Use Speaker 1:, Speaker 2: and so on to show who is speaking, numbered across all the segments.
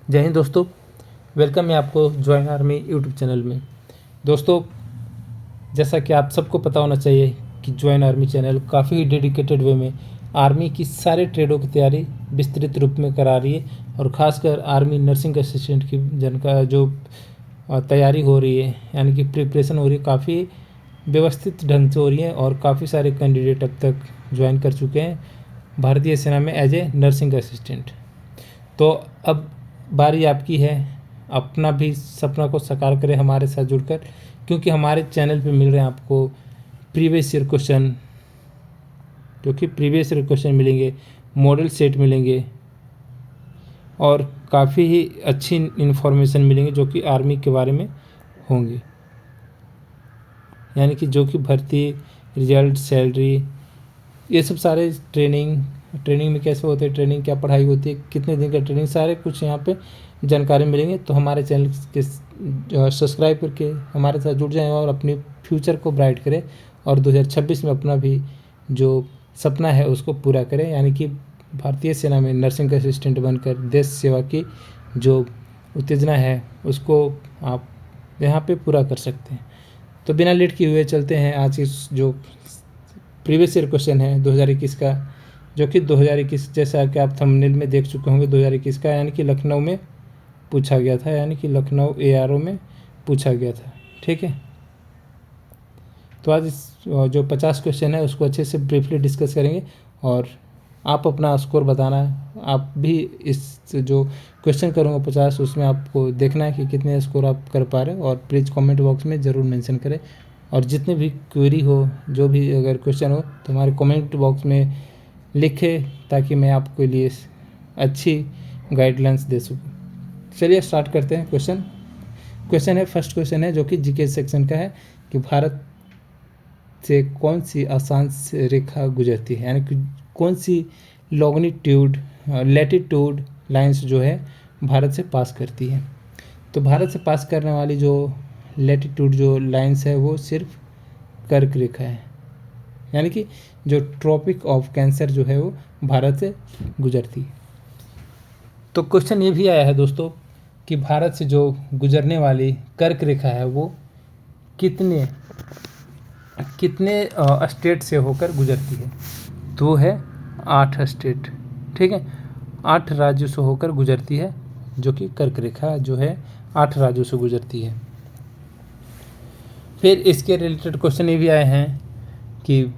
Speaker 1: जय हिंद दोस्तों, वेलकम है आपको ज्वाइन आर्मी यूट्यूब चैनल में। दोस्तों, जैसा कि आप सबको पता होना चाहिए कि ज्वाइन आर्मी चैनल काफ़ी डेडिकेटेड वे में आर्मी की सारे ट्रेडों की तैयारी विस्तृत रूप में करा रही है और ख़ासकर आर्मी नर्सिंग असिस्टेंट की जो तैयारी हो रही है, यानी कि प्रिपरेशन हो रही है, काफ़ी व्यवस्थित ढंग से हो रही है और काफ़ी सारे कैंडिडेट अब तक ज्वाइन कर चुके हैं भारतीय सेना में एज ए नर्सिंग असिस्टेंट। तो अब बारी आपकी है, अपना भी सपना को साकार करें हमारे साथ जुड़कर, क्योंकि हमारे चैनल पे मिल रहे हैं आपको प्रीवियस ईयर क्वेश्चन, जो कि प्रीवियस ईयर क्वेश्चन मिलेंगे, मॉडल सेट मिलेंगे और काफ़ी ही अच्छी इन्फॉर्मेशन मिलेंगे जो कि आर्मी के बारे में होंगी, यानी कि जो कि भर्ती, रिजल्ट, सैलरी, ये सब सारे ट्रेनिंग में कैसे होते हैं, ट्रेनिंग क्या पढ़ाई होती है, कितने दिन का ट्रेनिंग, सारे कुछ यहाँ पे जानकारी मिलेंगे। तो हमारे चैनल के सब्सक्राइब करके हमारे साथ जुड़ जाएं और अपनी फ्यूचर को ब्राइट करें और 2026 में अपना भी जो सपना है उसको पूरा करें, यानी कि भारतीय सेना में नर्सिंग असिस्टेंट बनकर देश सेवा की जो उत्तेजना है उसको आप यहाँ पे पूरा कर सकते हैं। तो बिना लेट किए हुए चलते हैं आज इस जो प्रीवियस ईयर क्वेश्चन है 2021 का, जो कि 2021 जैसा कि आप थंबनेल में देख चुके होंगे 2021 का, यानी कि लखनऊ में पूछा गया था, यानी कि लखनऊ ARO में पूछा गया था। ठीक है, तो आज इस जो 50 क्वेश्चन है उसको अच्छे से ब्रीफली डिस्कस करेंगे और आप अपना स्कोर बताना है। आप भी इस जो क्वेश्चन करूँगा 50, उसमें आपको देखना है कि कितने स्कोर आप कर पा रहे हो और प्लीज़ कमेंट बॉक्स में ज़रूर मेंशन करें। और जितने भी क्वेरी हो, जो भी अगर क्वेश्चन हो तो हमारे कमेंट बॉक्स में लिखें, ताकि मैं आपके लिए अच्छी गाइडलाइंस दे सकूँ। चलिए स्टार्ट करते हैं। क्वेश्चन है, फर्स्ट क्वेश्चन है जो कि जीके सेक्शन का है कि भारत से कौन सी अक्षांश रेखा गुजरती है, यानी कि कौन सी लॉन्गिट्यूड लैटिट्यूड लाइंस जो है भारत से पास करती है। तो भारत से पास करने वाली जो लैटिट्यूड जो लाइंस है वो सिर्फ कर्क रेखा है, यानी कि जो ट्रॉपिक ऑफ कैंसर जो है वो भारत से गुजरती है। तो क्वेश्चन ये भी आया है दोस्तों कि भारत से जो गुजरने वाली कर्क रेखा है वो कितने स्टेट से होकर गुजरती है। तो है 8 स्टेट। ठीक है, 8 राज्यों से होकर गुजरती है, जो कि कर्क रेखा जो है 8 राज्यों से गुजरती है। फिर इसके रिलेटेड क्वेश्चन ये भी आए हैं कि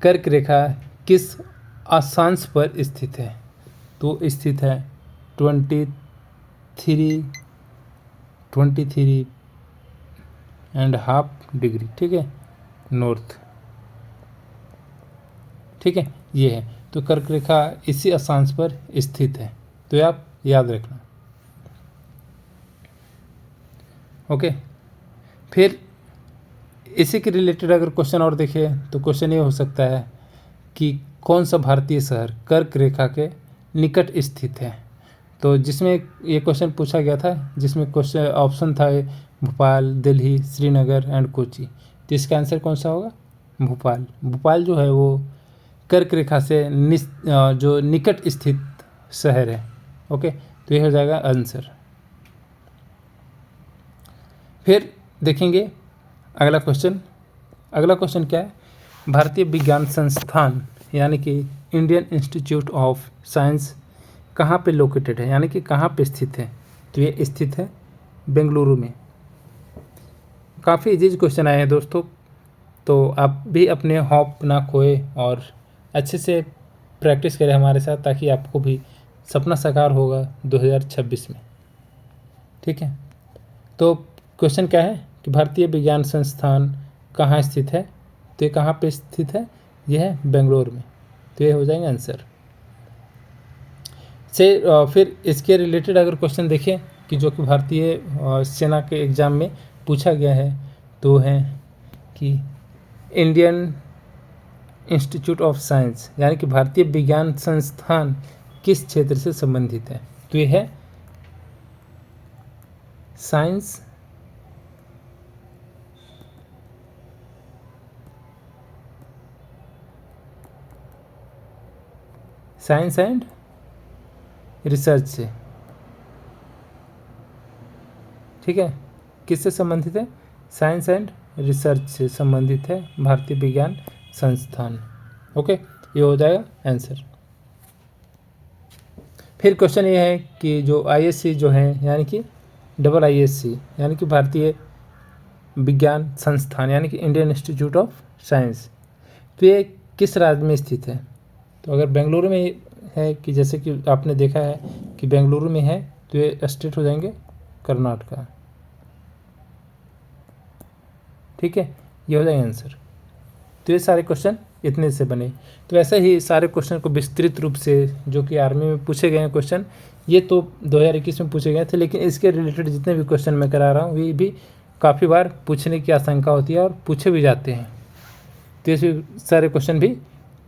Speaker 1: कर्क रेखा किस अक्षांश पर स्थित है। तो स्थित है 23.5 डिग्री, ठीक है, नॉर्थ। ठीक है, ये है। तो कर्क रेखा इसी अक्षांश पर स्थित है, तो ये आप याद रखना। ओके, फिर इसी के रिलेटेड अगर क्वेश्चन और देखें तो क्वेश्चन ये हो सकता है कि कौन सा भारतीय शहर कर्क रेखा के निकट स्थित है। तो जिसमें ये क्वेश्चन पूछा गया था, जिसमें क्वेश्चन ऑप्शन था भोपाल, दिल्ली, श्रीनगर एंड कोची। तो इसका आंसर कौन सा होगा? भोपाल। भोपाल जो है वो कर्क रेखा से जो निकट स्थित शहर है। ओके, तो ये हो जाएगा आंसर। फिर देखेंगे अगला क्वेश्चन क्या है। भारतीय विज्ञान संस्थान यानी कि इंडियन इंस्टीट्यूट ऑफ साइंस कहाँ पे लोकेटेड है, यानी कि कहाँ पे स्थित है। तो ये स्थित है बेंगलुरु में। काफ़ी इजी क्वेश्चन आए हैं दोस्तों, तो आप भी अपने हॉप ना खोए और अच्छे से प्रैक्टिस करें हमारे साथ, ताकि आपको भी सपना साकार होगा 2026 में। ठीक है, तो क्वेश्चन क्या है कि भारतीय विज्ञान संस्थान कहाँ स्थित है। तो ये कहाँ पे स्थित है? यह है बेंगलोर में। तो ये हो जाएंगे आंसर से। फिर इसके रिलेटेड अगर क्वेश्चन देखें कि जो कि भारतीय सेना के एग्ज़ाम में पूछा गया है, तो है कि इंडियन इंस्टीट्यूट ऑफ साइंस यानी कि भारतीय विज्ञान संस्थान किस क्षेत्र से संबंधित है। तो ये है साइंस एंड रिसर्च से। ठीक है, किससे संबंधित है? साइंस एंड रिसर्च से संबंधित है, भारतीय विज्ञान संस्थान। ओके, ये हो जाएगा आंसर। फिर क्वेश्चन ये है कि जो ISC जो है यानी कि IISc यानी कि भारतीय विज्ञान संस्थान यानी कि इंडियन इंस्टीट्यूट ऑफ साइंस, तो ये किस राज्य में स्थित है? तो अगर बेंगलुरु में है, कि जैसे कि आपने देखा है कि बेंगलुरु में है, तो ये स्टेट हो जाएंगे कर्नाटका। ठीक है, ये हो जाएगा आंसर। तो ये सारे क्वेश्चन इतने से बने। तो ऐसे ही सारे क्वेश्चन को विस्तृत रूप से जो कि आर्मी में पूछे गए हैं क्वेश्चन, ये तो 2021 में पूछे गए थे, लेकिन इसके रिलेटेड जितने भी क्वेश्चन मैं करा रहा हूँ ये भी काफ़ी बार पूछने की आशंका होती है और पूछे भी जाते हैं। तो ये सारे क्वेश्चन भी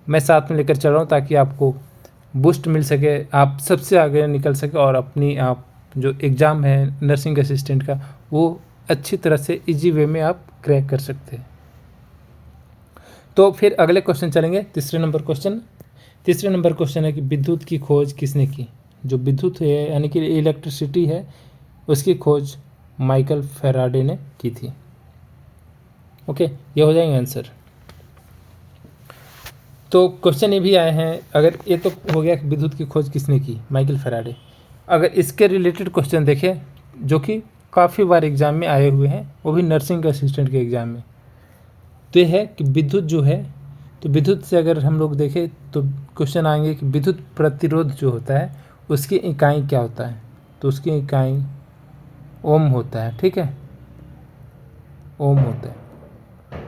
Speaker 1: मैं साथ में लेकर चल रहा हूँ ताकि आपको बूस्ट मिल सके, आप सबसे आगे निकल सके और अपनी आप जो एग्ज़ाम है नर्सिंग असिस्टेंट का वो अच्छी तरह से इजी वे में आप क्रैक कर सकते हैं। तो फिर अगले क्वेश्चन चलेंगे। तीसरे नंबर क्वेश्चन है कि विद्युत की खोज किसने की? जो विद्युत है यानी कि इलेक्ट्रिसिटी है उसकी खोज माइकल फैराडे ने की थी। ओके, ये हो जाएंगे आंसर। तो क्वेश्चन ये भी आए हैं, अगर ये तो हो गया कि विद्युत की खोज किसने की, माइकल फैराडे। अगर इसके रिलेटेड क्वेश्चन देखें जो कि काफ़ी बार एग्ज़ाम में आए हुए हैं, वो भी नर्सिंग असिस्टेंट के एग्ज़ाम में, तो ये है कि विद्युत जो है, तो विद्युत से अगर हम लोग देखें तो क्वेश्चन आएंगे कि विद्युत प्रतिरोध जो होता है उसकी इकाई क्या होता है? तो उसकी इकाई ओम होता है। ठीक है, ओम होता है।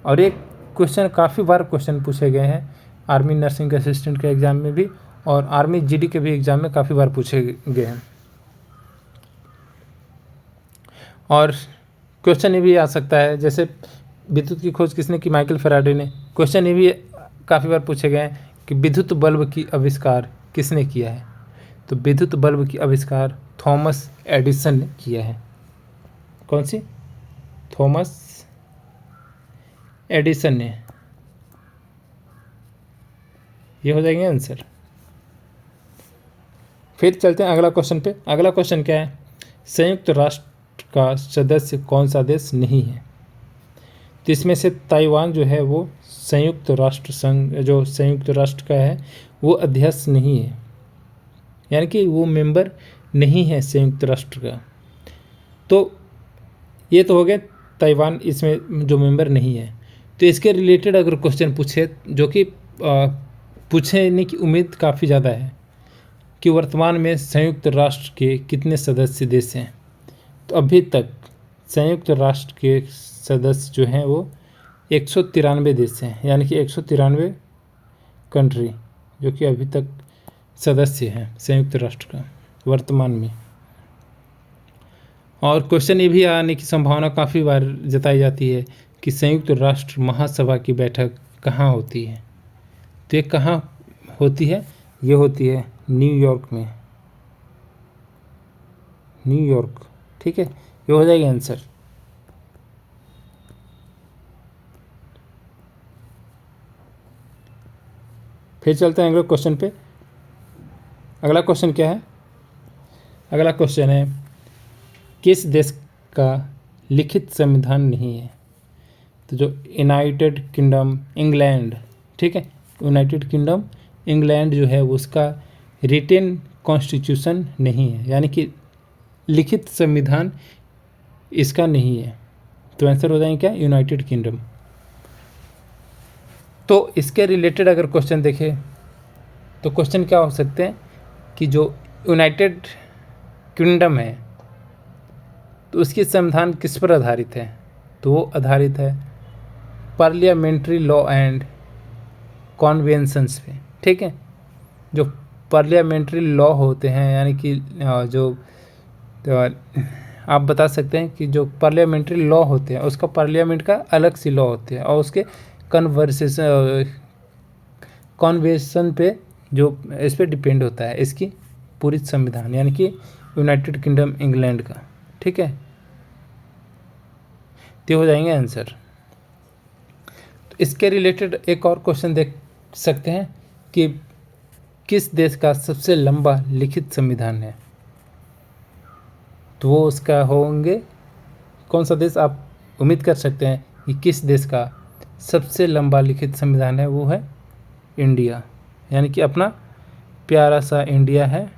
Speaker 1: और एक क्वेश्चन काफ़ी बार क्वेश्चन पूछे गए हैं आर्मी नर्सिंग असिस्टेंट के एग्ज़ाम में भी, और आर्मी GD के भी एग्ज़ाम में काफ़ी बार पूछे गए हैं। और क्वेश्चन ये भी आ सकता है, जैसे विद्युत की खोज किसने की? माइकल फैराडे ने। क्वेश्चन ये भी काफ़ी बार पूछे गए हैं कि विद्युत बल्ब की आविष्कार किसने किया है? तो विद्युत बल्ब की आविष्कार थॉमस एडिसन ने किया है। कौन सी? थॉमस एडिसन ने। ये हो जाएंगे आंसर। फिर चलते हैं अगला क्वेश्चन पे। अगला क्वेश्चन क्या है? संयुक्त राष्ट्र का सदस्य कौन सा देश नहीं है? तो इसमें से ताइवान जो है वो संयुक्त राष्ट्र संघ, जो संयुक्त राष्ट्र का है वो अध्यक्ष नहीं है, यानी कि वो मेंबर नहीं है संयुक्त राष्ट्र का। तो ये तो हो गया ताइवान इसमें जो मेंबर नहीं है। तो इसके रिलेटेड अगर क्वेश्चन पूछे, जो कि पूछने की उम्मीद काफ़ी ज़्यादा है कि वर्तमान में संयुक्त राष्ट्र के कितने सदस्य देश हैं, तो अभी तक संयुक्त राष्ट्र के सदस्य जो हैं वो 193 देश हैं, यानी कि 193 कंट्री जो कि अभी तक सदस्य हैं संयुक्त राष्ट्र का वर्तमान में। और क्वेश्चन ये भी आने की संभावना काफ़ी बार जताई जाती है कि संयुक्त राष्ट्र महासभा की बैठक कहाँ होती है? तो ये कहाँ होती है? ये होती है न्यूयॉर्क में, न्यूयॉर्क। ठीक है, ये हो जाएगा आंसर। फिर चलते हैं अगले क्वेश्चन पे। अगला क्वेश्चन क्या है? अगला क्वेश्चन है किस देश का लिखित संविधान नहीं है? तो जो यूनाइटेड किंगडम इंग्लैंड, ठीक है, यूनाइटेड किंगडम इंग्लैंड जो है उसका रिटेन कॉन्स्टिट्यूशन नहीं है, यानी कि लिखित संविधान इसका नहीं है। तो आंसर हो जाएंगे क्या? United kingdom. तो इसके रिलेटेड अगर क्वेश्चन देखें तो क्वेश्चन क्या हो सकते हैं कि जो यूनाइटेड किंगडम है तो उसकी संविधान किस पर आधारित है? तो वो आधारित है पार्लियामेंट्री लॉ एंड कॉन्वेंशंस पे। ठीक है, जो पार्लियामेंट्री लॉ होते हैं, यानी कि जो आप बता सकते हैं कि जो पार्लियामेंट्री लॉ होते हैं उसका पार्लियामेंट का अलग सी लॉ होते हैं और उसके कन्वेंशन पे जो इस पर डिपेंड होता है इसकी पूरी संविधान, यानी कि यूनाइटेड किंगडम इंग्लैंड का। ठीक है, तो हो जाएंगे आंसर। तो इसके रिलेटेड एक और क्वेश्चन देख सकते हैं कि किस देश का सबसे लंबा लिखित संविधान है? तो वो उसका होंगे कौन सा देश? आप उम्मीद कर सकते हैं कि किस देश का सबसे लंबा लिखित संविधान है, वो है इंडिया, यानी कि अपना प्यारा सा इंडिया है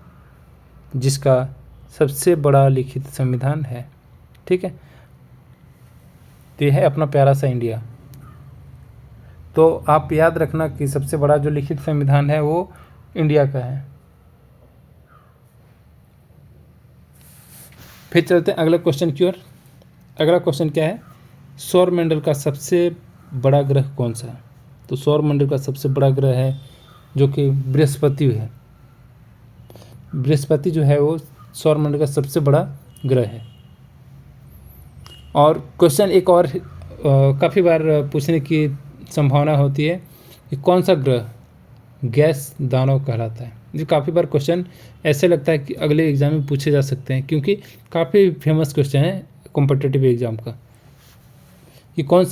Speaker 1: जिसका सबसे बड़ा लिखित संविधान है। ठीक है, तो यह है अपना प्यारा सा इंडिया। तो आप याद रखना कि सबसे बड़ा जो लिखित संविधान है वो इंडिया का है। फिर चलते हैं अगले क्वेश्चन की ओर। अगला क्वेश्चन क्या है? सौर मंडल का सबसे बड़ा ग्रह कौन सा है? तो सौर मंडल का सबसे बड़ा ग्रह है जो कि बृहस्पति है। बृहस्पति जो है वो सौर मंडल का सबसे बड़ा ग्रह है। और क्वेश्चन एक और काफ़ी बार पूछने की संभावना होती है कि कौन सा ग्रह गैस दानव कहलाता है। ये काफ़ी बार क्वेश्चन ऐसे लगता है कि अगले एग्जाम में पूछे जा सकते हैं, क्योंकि काफ़ी फेमस क्वेश्चन है कॉम्पिटिटिव एग्जाम का, कि कौन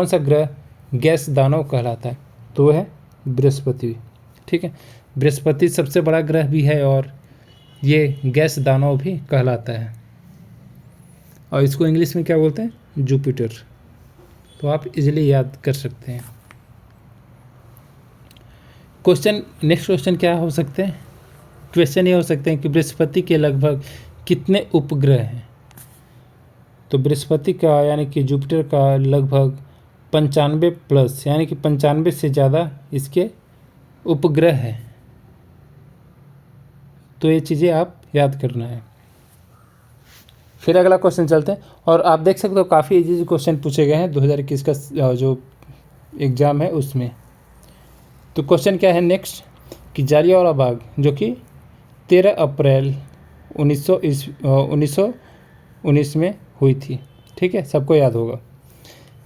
Speaker 1: सा ग्रह गैस दानव कहलाता है। तो वह है बृहस्पति। ठीक है, बृहस्पति सबसे बड़ा ग्रह भी है और ये गैस दानव भी कहलाता है, और इसको इंग्लिश में क्या बोलते हैं? जुपिटर। तो आप इजीली याद कर सकते हैं। नेक्स्ट क्वेश्चन क्या हो सकते हैं? क्वेश्चन ये हो सकते हैं कि बृहस्पति के लगभग कितने उपग्रह हैं? तो बृहस्पति का यानी कि जुपिटर का लगभग 95 प्लस, यानी कि 95 से ज़्यादा इसके उपग्रह हैं। तो ये चीज़ें आप याद करना है। फिर अगला क्वेश्चन चलते हैं, और आप देख सकते हो काफ़ी इजी क्वेश्चन पूछे गए हैं 2021 का जो एग्ज़ाम है उसमें। तो क्वेश्चन क्या है नेक्स्ट, कि जालियांवाला बाग जो कि 13 अप्रैल 1919 में हुई थी। ठीक है, सबको याद होगा।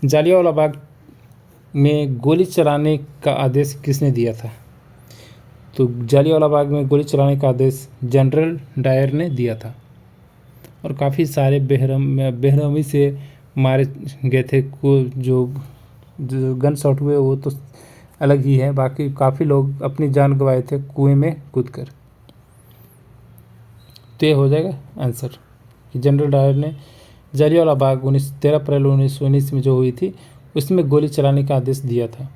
Speaker 1: जालियांवाला बाग में गोली चलाने का आदेश किसने दिया था? तो जालियांवाला बाग में गोली चलाने का आदेश जनरल डायर ने दिया था, और काफ़ी सारे बेरहमी से मारे गए थे। जो गन शॉट हुए वो तो अलग ही है, बाकी काफ़ी लोग अपनी जान गंवाए थे कुएं में कूदकर। तो ये हो जाएगा आंसर कि जनरल डायर ने जालियांवाला बाग 13 अप्रैल 1919 में जो हुई थी उसमें गोली चलाने का आदेश दिया था।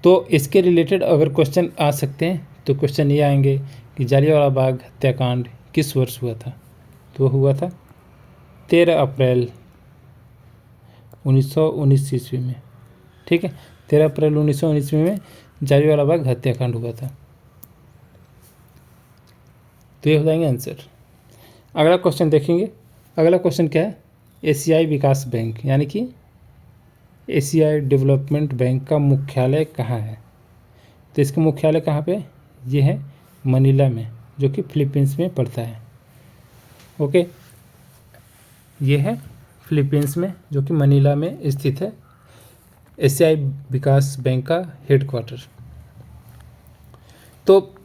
Speaker 1: तो इसके रिलेटेड अगर क्वेश्चन आ सकते हैं तो क्वेश्चन ये आएंगे कि जालियांवाला बाग हत्याकांड किस वर्ष हुआ था? तो हुआ था 13 अप्रैल 1919 ईस्वी में। ठीक है, 13 अप्रैल 1919 ईस्वी में जालियांवाला बाग हत्याकांड हुआ था। तो ये हो जाएंगे आंसर। अगला क्वेश्चन देखेंगे। अगला क्वेश्चन क्या है? एशियाई विकास बैंक यानी कि एशियाई डेवलपमेंट बैंक का मुख्यालय कहाँ है? तो इसका मुख्यालय कहाँ पे? ये है मनीला में, जो कि फिलीपींस में पड़ता है। ओके, ये है फिलीपींस में, जो कि मनीला में स्थित है एशियाई विकास बैंक का हेडक्वार्टर। तो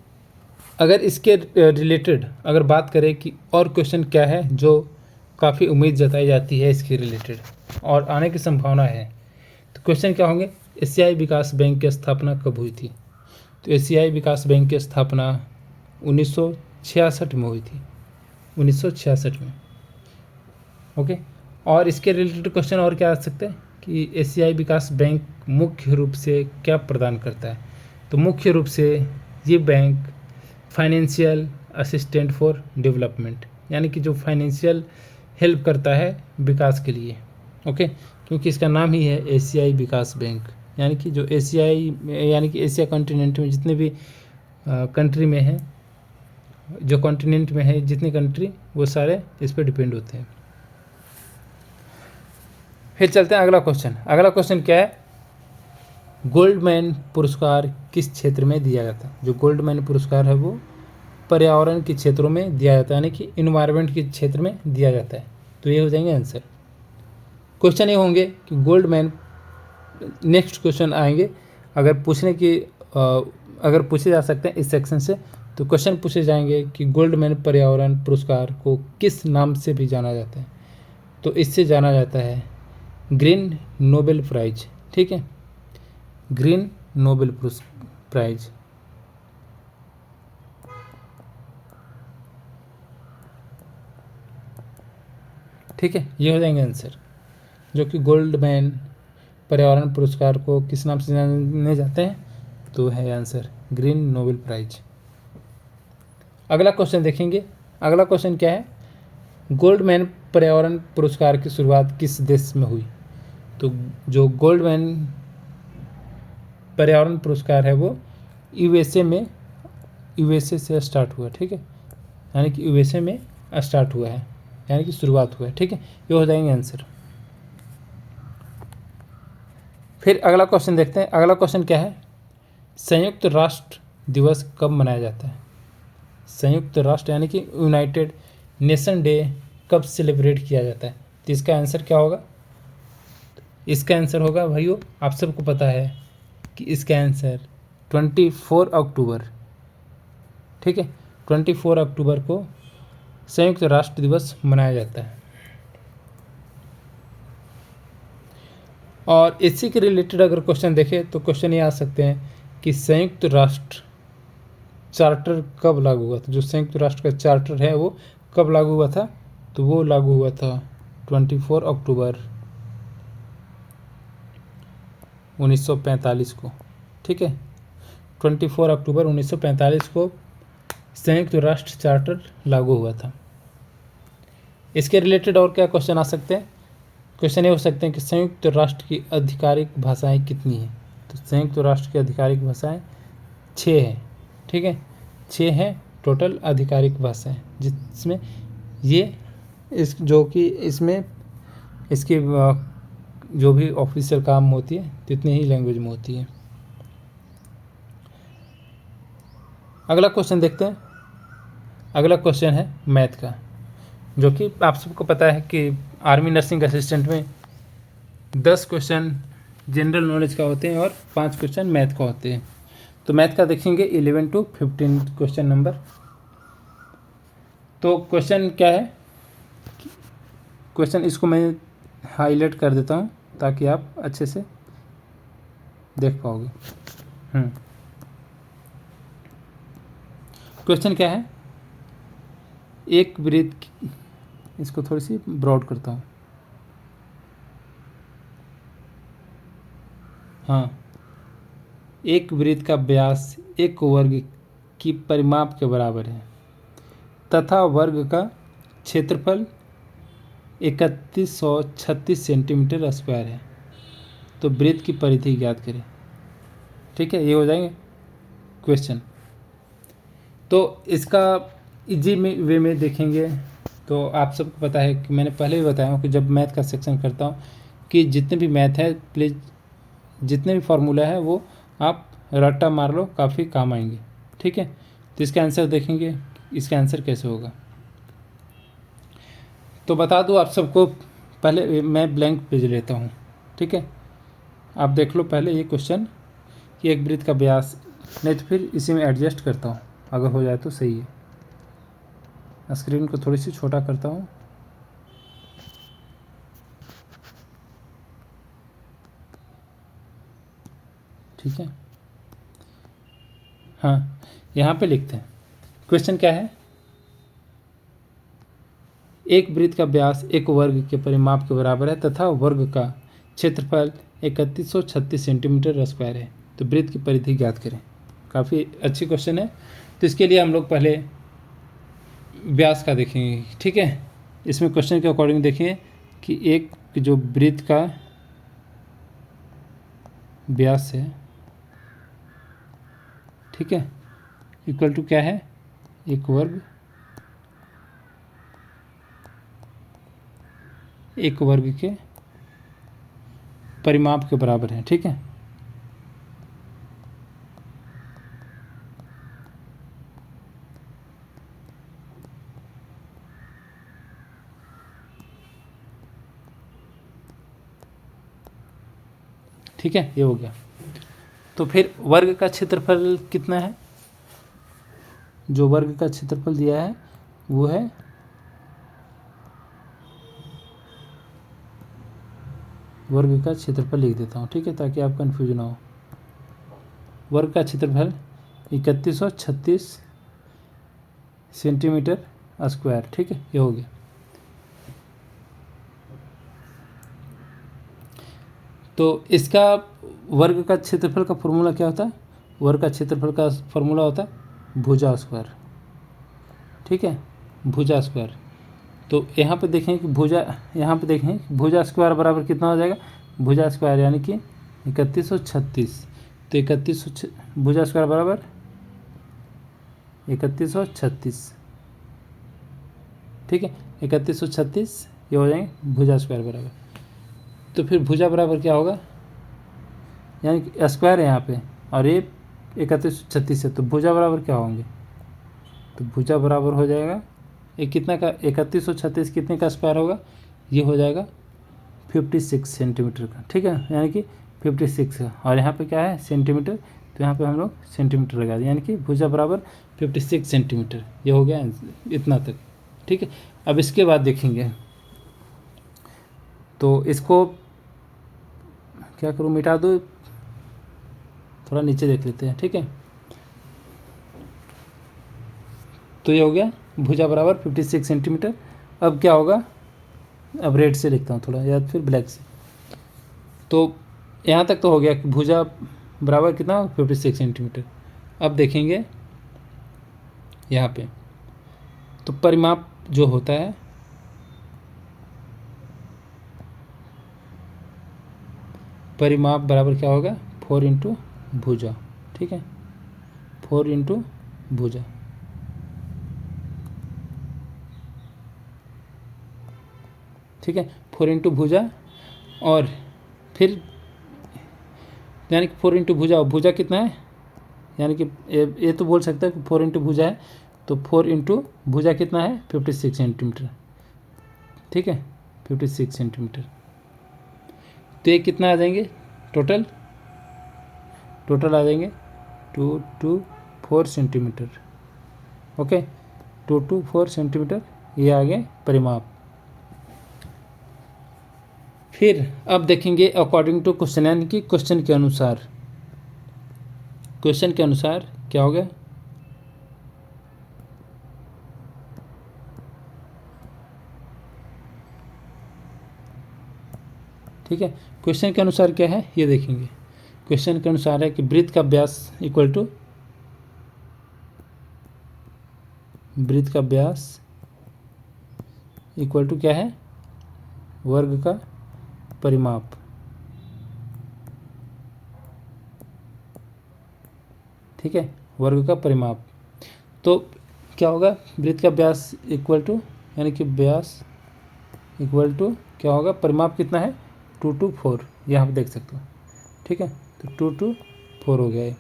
Speaker 1: अगर इसके रिलेटेड अगर बात करें कि और क्वेश्चन क्या है जो काफ़ी उम्मीद जताई जाती है इसके रिलेटेड और आने की संभावना है, तो क्वेश्चन क्या होंगे? एशियाई विकास बैंक की स्थापना कब हुई थी? तो एशियाई विकास बैंक की स्थापना 1966 में हुई थी, 1966 में। ओके, और इसके रिलेटेड क्वेश्चन और क्या आ सकते हैं कि एशियाई विकास बैंक मुख्य रूप से क्या प्रदान करता है? तो मुख्य रूप से ये bank financial assistant for development, यानी कि जो फाइनेंशियल हेल्प करता है विकास के लिए। ओके, क्योंकि इसका नाम ही है एशियाई विकास बैंक, यानी कि जो यानी कि एशिया कॉन्टिनेंट में जितने भी कंट्री में है, जो कॉन्टिनेंट में है जितनी कंट्री, वो सारे इस पर डिपेंड होते हैं। फिर चलते हैं अगला क्वेश्चन। अगला क्वेश्चन क्या है? गोल्डमैन पुरस्कार किस क्षेत्र में दिया जाता है? जो गोल्डमैन पुरस्कार है वो पर्यावरण के क्षेत्रों में दिया जाता है, यानी कि इन्वायरमेंट के क्षेत्र में दिया जाता है। तो ये हो जाएंगे आंसर। क्वेश्चन ये होंगे कि गोल्डमैन, नेक्स्ट क्वेश्चन आएंगे अगर पूछे जा सकते हैं इस सेक्शन से, तो क्वेश्चन पूछे जाएंगे कि गोल्डमैन पर्यावरण पुरस्कार को किस नाम से भी जाना जाता है? तो इससे जाना जाता है ग्रीन नोबेल प्राइज। ठीक है, ग्रीन नोबेल प्राइज। ठीक है, ये हो जाएंगे आंसर। जो कि गोल्डमैन पर्यावरण पुरस्कार को किस नाम से जाने जाते हैं, तो है आंसर ग्रीन नोबेल प्राइज। अगला क्वेश्चन देखेंगे। अगला क्वेश्चन क्या है, गोल्डमैन पर्यावरण पुरस्कार की शुरुआत किस देश में हुई। तो जो गोल्डमैन पर्यावरण पुरस्कार है वो यूएसए से स्टार्ट हुआ, ठीक है, यानी कि यूएसए में स्टार्ट हुआ है, यानी कि शुरुआत हुआ है, ठीक है, ये हो जाएंगे आंसर। फिर अगला क्वेश्चन देखते हैं। अगला क्वेश्चन क्या है, संयुक्त राष्ट्र दिवस कब मनाया जाता है। संयुक्त राष्ट्र यानी कि यूनाइटेड नेशन डे कब सेलिब्रेट किया जाता है। तो इसका आंसर क्या होगा, इसका आंसर होगा भाइयों, आप सबको पता है कि इसका आंसर 24 अक्टूबर, ठीक है, 24 अक्टूबर को संयुक्त राष्ट्र दिवस मनाया जाता है। और इसी के रिलेटेड अगर क्वेश्चन देखें तो क्वेश्चन ये आ सकते हैं कि संयुक्त राष्ट्र चार्टर कब लागू हुआ था। जो संयुक्त राष्ट्र का चार्टर है वो कब लागू हुआ था, तो वो लागू हुआ था 24 अक्टूबर 1945 को, ठीक है, 24 अक्टूबर 1945 को संयुक्त राष्ट्र चार्टर लागू हुआ था। इसके रिलेटेड और क्या क्वेश्चन आ सकते हैं, क्वेश्चन ये हो सकते हैं कि संयुक्त राष्ट्र की आधिकारिक भाषाएं कितनी हैं। तो संयुक्त राष्ट्र की आधिकारिक भाषाएं 6 हैं, ठीक है, 6 हैं टोटल आधिकारिक भाषाएं, जिसमें ये इस जो कि इसमें इसकी जो भी ऑफिशियल काम होती है तितनी ही लैंग्वेज में होती है। अगला क्वेश्चन देखते हैं। अगला क्वेश्चन है मैथ का, जो कि आप सबको पता है कि आर्मी नर्सिंग असिस्टेंट में 10 क्वेश्चन जनरल नॉलेज का होते हैं और 5 क्वेश्चन मैथ का होते हैं। तो मैथ का देखेंगे 11 to 15 क्वेश्चन नंबर। तो क्वेश्चन क्या है, क्वेश्चन इसको मैं हाईलाइट कर देता हूँ ताकि आप अच्छे से देख पाओगे। क्वेश्चन क्या है, एक वृत्त, इसको थोड़ी सी ब्रॉड करता हूँ, हाँ, एक वृत्त का व्यास एक वर्ग की परिमाप के बराबर है तथा वर्ग का क्षेत्रफल 3136 सेंटीमीटर स्क्वायर है, तो वृत्त की परिधि ज्ञात करें। ठीक है, ये हो जाएंगे क्वेश्चन। तो इसका इजी वे में देखेंगे तो आप सबको पता है कि मैंने पहले भी बताया हूँ कि जब मैथ का सेक्शन करता हूँ कि जितने भी मैथ है प्लीज़ जितने भी फार्मूला है वो आप रट्टा मार लो, काफ़ी काम आएंगे। ठीक है, तो इसका आंसर देखेंगे, इसका आंसर कैसे होगा। तो बता दूँ आप सबको, पहले मैं ब्लैंक पेज लेता हूँ। ठीक है, आप देख लो पहले ये क्वेश्चन कि एक वृत्त का व्यास, नहीं तो फिर इसी में एडजस्ट करता हूँ, अगर हो जाए तो सही है। स्क्रीन को थोड़ी सी छोटा करता हूँ। ठीक है, हाँ, यहाँ पे लिखते हैं क्वेश्चन क्या है, एक वृत्त का व्यास एक वर्ग के परिमाप के बराबर है तथा वर्ग का क्षेत्रफल 3136 सेंटीमीटर स्क्वायर है, तो वृत्त की परिधि ज्ञात करें। काफ़ी अच्छी क्वेश्चन है। तो इसके लिए हम लोग पहले व्यास का देखेंगे। ठीक है, इसमें क्वेश्चन के अकॉर्डिंग देखें कि एक जो वृत्त का व्यास है, ठीक है, इक्वल टू क्या है, एक वर्ग के परिमाप के बराबर है। ठीक है, ठीक है, ये हो गया। तो फिर वर्ग का क्षेत्रफल कितना है, जो वर्ग का क्षेत्रफल दिया है वो है वर्ग का क्षेत्रफल लिख देता हूँ। ठीक है, ताकि आप कंफ्यूज ना हो। वर्ग का क्षेत्रफल 3136 सेंटीमीटर स्क्वायर। ठीक है, ये हो गया। तो इसका वर्ग का क्षेत्रफल का फॉर्मूला क्या होता है? वर्ग का क्षेत्रफल का फॉर्मूला होता है भुजा स्क्वायर, ठीक है, भुजा स्क्वायर। तो यहाँ पे देखें कि भुजा, यहाँ पे देखें भुजा स्क्वायर बराबर कितना हो जाएगा? भुजा स्क्वायर यानी कि 3136। तो 3100 भुजा स्क्वायर बराबर 3136, ठीक है, 3136 ये हो जाएंगे भुजा स्क्वायर बराबर। तो फिर भुजा बराबर क्या होगा? यानी कि स्क्वायर है यहाँ पे और ये 3136 है, तो भुजा बराबर क्या होंगे? तो भुजा बराबर हो जाएगा ये कितना का 3136 कितने का स्क्वायर होगा? ये हो जाएगा 56 सेंटीमीटर का, ठीक है, यानी कि 56 का। और यहाँ पे क्या है? सेंटीमीटर, तो यहाँ पे हम लोग सेंटीमीटर लगा दिए, यानी कि भुजा बराबर 56 सेंटीमीटर। ये हो गया इतना तक, ठीक है। अब इसके बाद देखेंगे, तो इसको क्या करूँ, मिटा दो, थोड़ा नीचे देख लेते हैं, ठीक है। तो ये हो गया भुजा बराबर 56 सेंटीमीटर। अब क्या होगा? अब रेड से लिखता हूँ थोड़ा, या फिर ब्लैक से। तो यहाँ तक तो हो गया कि भुजा बराबर कितना? 56 सेंटीमीटर। अब देखेंगे यहाँ पे, तो परिमाप जो होता है, परिमाप बराबर क्या होगा? 4 इंटू भुजा, ठीक है, 4 इंटू भुजा, ठीक है, 4 इंटू भुजा। और फिर यानी कि 4 इंटू भुजा, भुजा कितना है? यानी कि ये तो बोल सकता है कि 4 इंटू भुजा है, तो 4 इंटू भुजा कितना है? 56 सेंटीमीटर, ठीक है, 56 सेंटीमीटर। तो ये कितना आ जाएंगे टोटल? टोटल आ जाएंगे 224 सेंटीमीटर, ओके, 224 सेंटीमीटर ये आ गए परिमाप। फिर अब देखेंगे अकॉर्डिंग टू क्वेश्चन, यानी कि क्वेश्चन के अनुसार, क्वेश्चन के अनुसार क्या हो गया? ठीक है, क्वेश्चन के अनुसार क्या है ये देखेंगे। क्वेश्चन के अनुसार है कि वृत्त का व्यास इक्वल टू, वृत्त का व्यास इक्वल टू क्या है? वर्ग का परिमाप, ठीक है, वर्ग का परिमाप। तो क्या होगा? वृत्त का व्यास इक्वल टू, यानी कि व्यास इक्वल टू क्या होगा? परिमाप कितना है? 224, यहाँ पे देख सकते हो, ठीक है, तो 224 हो गया है।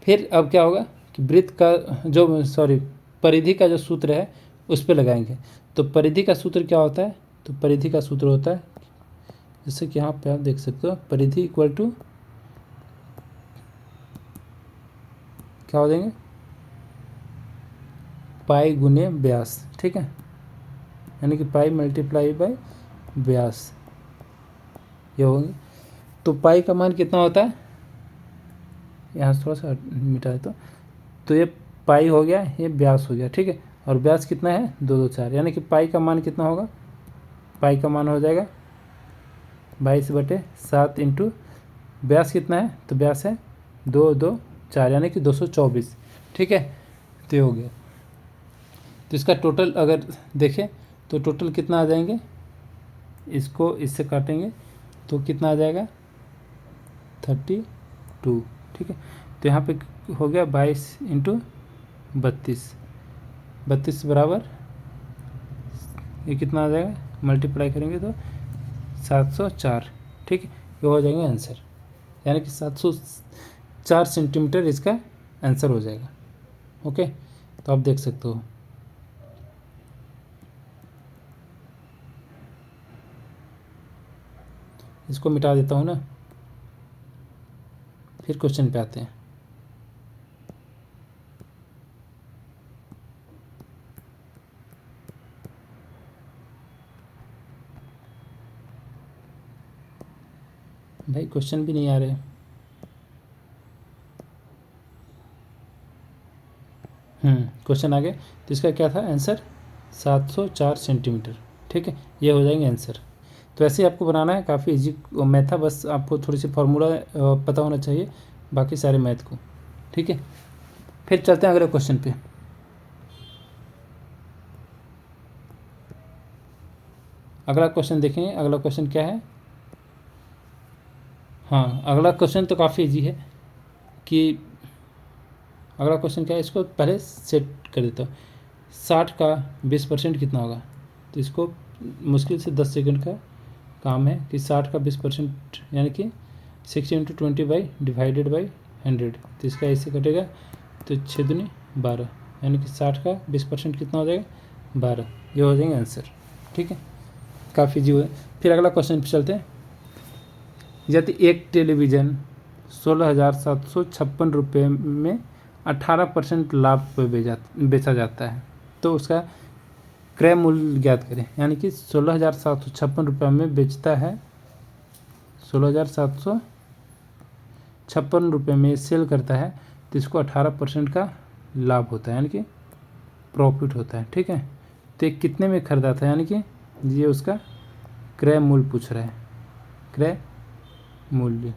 Speaker 1: फिर अब क्या होगा कि वृत्त का जो, सॉरी, परिधि का जो सूत्र है उस पर लगाएंगे। तो परिधि का सूत्र क्या होता है? तो परिधि का सूत्र होता है, जैसे कि यहाँ पे आप देख सकते हो, परिधि इक्वल टू क्या हो जाएंगे? पाई गुने व्यास, ठीक है, यानी कि पाई मल्टीप्लाई बाय व्यास, ये होंगे। तो पाई का मान कितना होता है? यहाँ से थोड़ा सा मिटा देता हूँ। तो ये पाई हो गया, ये व्यास हो गया, ठीक है, और व्यास कितना है? 224, यानी कि पाई का मान कितना होगा? पाई का मान हो जाएगा 22/7 इंटू व्यास कितना है? तो व्यास है 224, यानी कि 224, ठीक है, तो ये हो गया। तो इसका टोटल अगर देखें तो टोटल कितना आ जाएंगे? इसको इससे काटेंगे तो कितना आ जाएगा? 32, ठीक है। तो यहाँ पे हो गया 22 इंटू 32 बराबर ये कितना आ जाएगा? मल्टीप्लाई करेंगे तो 704, ठीक है, ये हो जाएंगे आंसर, यानी कि 704 सेंटीमीटर इसका आंसर हो जाएगा, ओके। तो आप देख सकते हो, इसको मिटा देता हूँ ना, फिर क्वेश्चन पे आते हैं। भाई क्वेश्चन भी नहीं आ रहे। क्वेश्चन आ गया। तो इसका क्या था आंसर? 704 सेंटीमीटर, ठीक है, ये हो जाएंगे आंसर। तो ऐसे ही आपको बनाना है, काफ़ी इजी मैथ था, बस आपको थोड़ी सी फार्मूला पता होना चाहिए बाकी सारे मैथ को। ठीक है, फिर चलते हैं अगले क्वेश्चन पे। अगला क्वेश्चन देखेंगे, अगला क्वेश्चन क्या है। हाँ, अगला क्वेश्चन तो काफ़ी इजी है कि अगला क्वेश्चन क्या है, इसको पहले सेट कर देता हूँ। 60 का 20% कितना होगा। तो इसको मुश्किल से 10 सेकंड का काम है कि 60 का 20% यानी कि 60 × 20 डिवाइडेड बाई 100। तो इसका ऐसे कटेगा, तो 6 दूनी 12, यानी कि 60 का 20% कितना हो जाएगा 12। ये हो जाएंगे आंसर। ठीक है, काफ़ी जी है। फिर अगला क्वेश्चन पे चलते हैं। यदि एक टेलीविज़न 16,756 रुपये में 18% लाभ पर बेचा जाता है, तो उसका क्रय मूल्य ज्ञात करें। यानी कि 16,756 रुपये में बेचता है, 16,756 रुपये में सेल करता है, तो इसको 18% का लाभ होता है, यानी कि प्रॉफिट होता है। ठीक है, तो एक कितने में खरीदा था, यानी कि ये उसका क्रय मूल्य पूछ रहा है, क्रय मूल्य।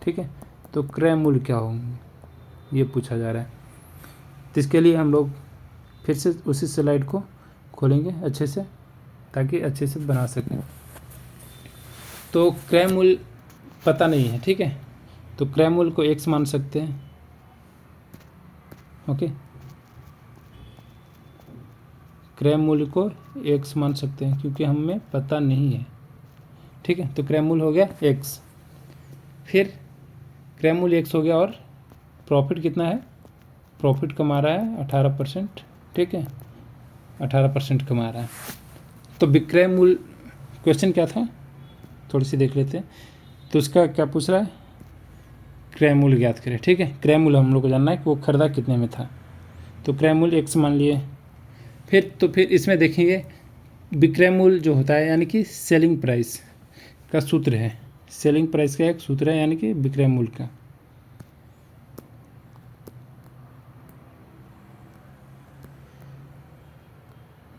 Speaker 1: ठीक है, तो क्रय मूल्य क्या होंगे ये पूछा जा रहा है। तो इसके लिए हम लोग फिर से उसी स्लाइड को खोलेंगे अच्छे से, ताकि अच्छे से बना सकें। तो क्रय मूल्य पता नहीं है, ठीक है, तो क्रय मूल्य को x मान सकते हैं। ओके, क्रय मूल्य को x मान सकते हैं क्योंकि हमें पता नहीं है। ठीक है, तो क्रय मूल्य हो गया x। फिर क्रय मूल्य x हो गया, और प्रॉफिट कितना है, प्रॉफिट कमा रहा है 18%। ठीक है, 18% कमा रहा है। तो विक्रय मूल्य क्वेश्चन क्या था, थोड़ी सी देख लेते हैं। तो उसका क्या पूछ रहा है, क्रय मूल्य ज्ञात करें। ठीक है, क्रय मूल्य हम लोग को जानना है कि वो खरीदा कितने में था। तो क्रय मूल्य x मान लिए। फिर इसमें देखेंगे विक्रय मूल्य जो होता है, यानी कि सेलिंग प्राइस का सूत्र है। सेलिंग प्राइस का एक सूत्र है, यानी कि विक्रय मूल्य का।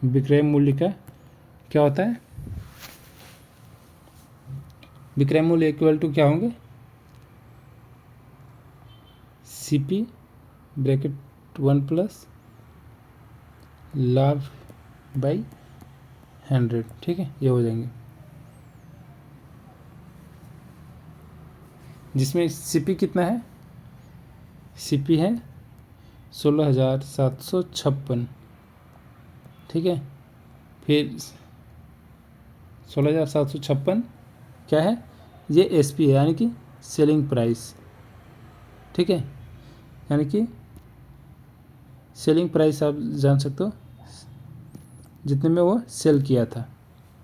Speaker 1: विक्रय मूल्य का क्या होता है, विक्रय मूल्य इक्वल टू क्या होंगे, CP ब्रैकेट 1 प्लस लाभ बाई 100। ठीक है, ये हो जाएंगे, जिसमें CP कितना है, CP है 16,756। ठीक है, फिर 16,756 क्या है, ये SP है, यानी कि सेलिंग प्राइस। ठीक है, यानी कि सेलिंग प्राइस आप जान सकते हो, जितने में वो सेल किया था,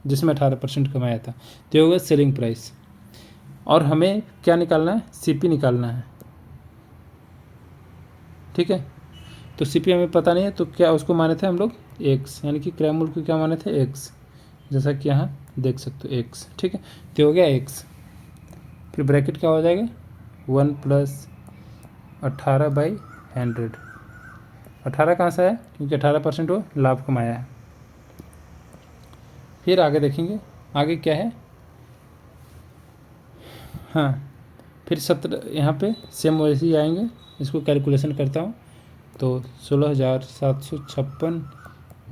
Speaker 1: जिसमें 18% कमाया था, तो ये होगा सेलिंग प्राइस। और हमें क्या निकालना है, CP निकालना है। ठीक है, तो CP हमें पता नहीं है, तो क्या उसको माने थे हम लोग x, यानी कि क्रय मूल्य को क्या माने थे x, जैसा कि यहाँ देख सकते हो x। ठीक है, तो हो गया x। फिर ब्रैकेट क्या हो जाएगा, 1 प्लस 18/100। 18 कहाँ से आया, क्योंकि 18% वो लाभ कमाया है। फिर आगे देखेंगे, आगे क्या है, हाँ, फिर 17 यहाँ पे सेम वैसे ही आएंगे। इसको कैलकुलेशन करता हूँ, तो 16,756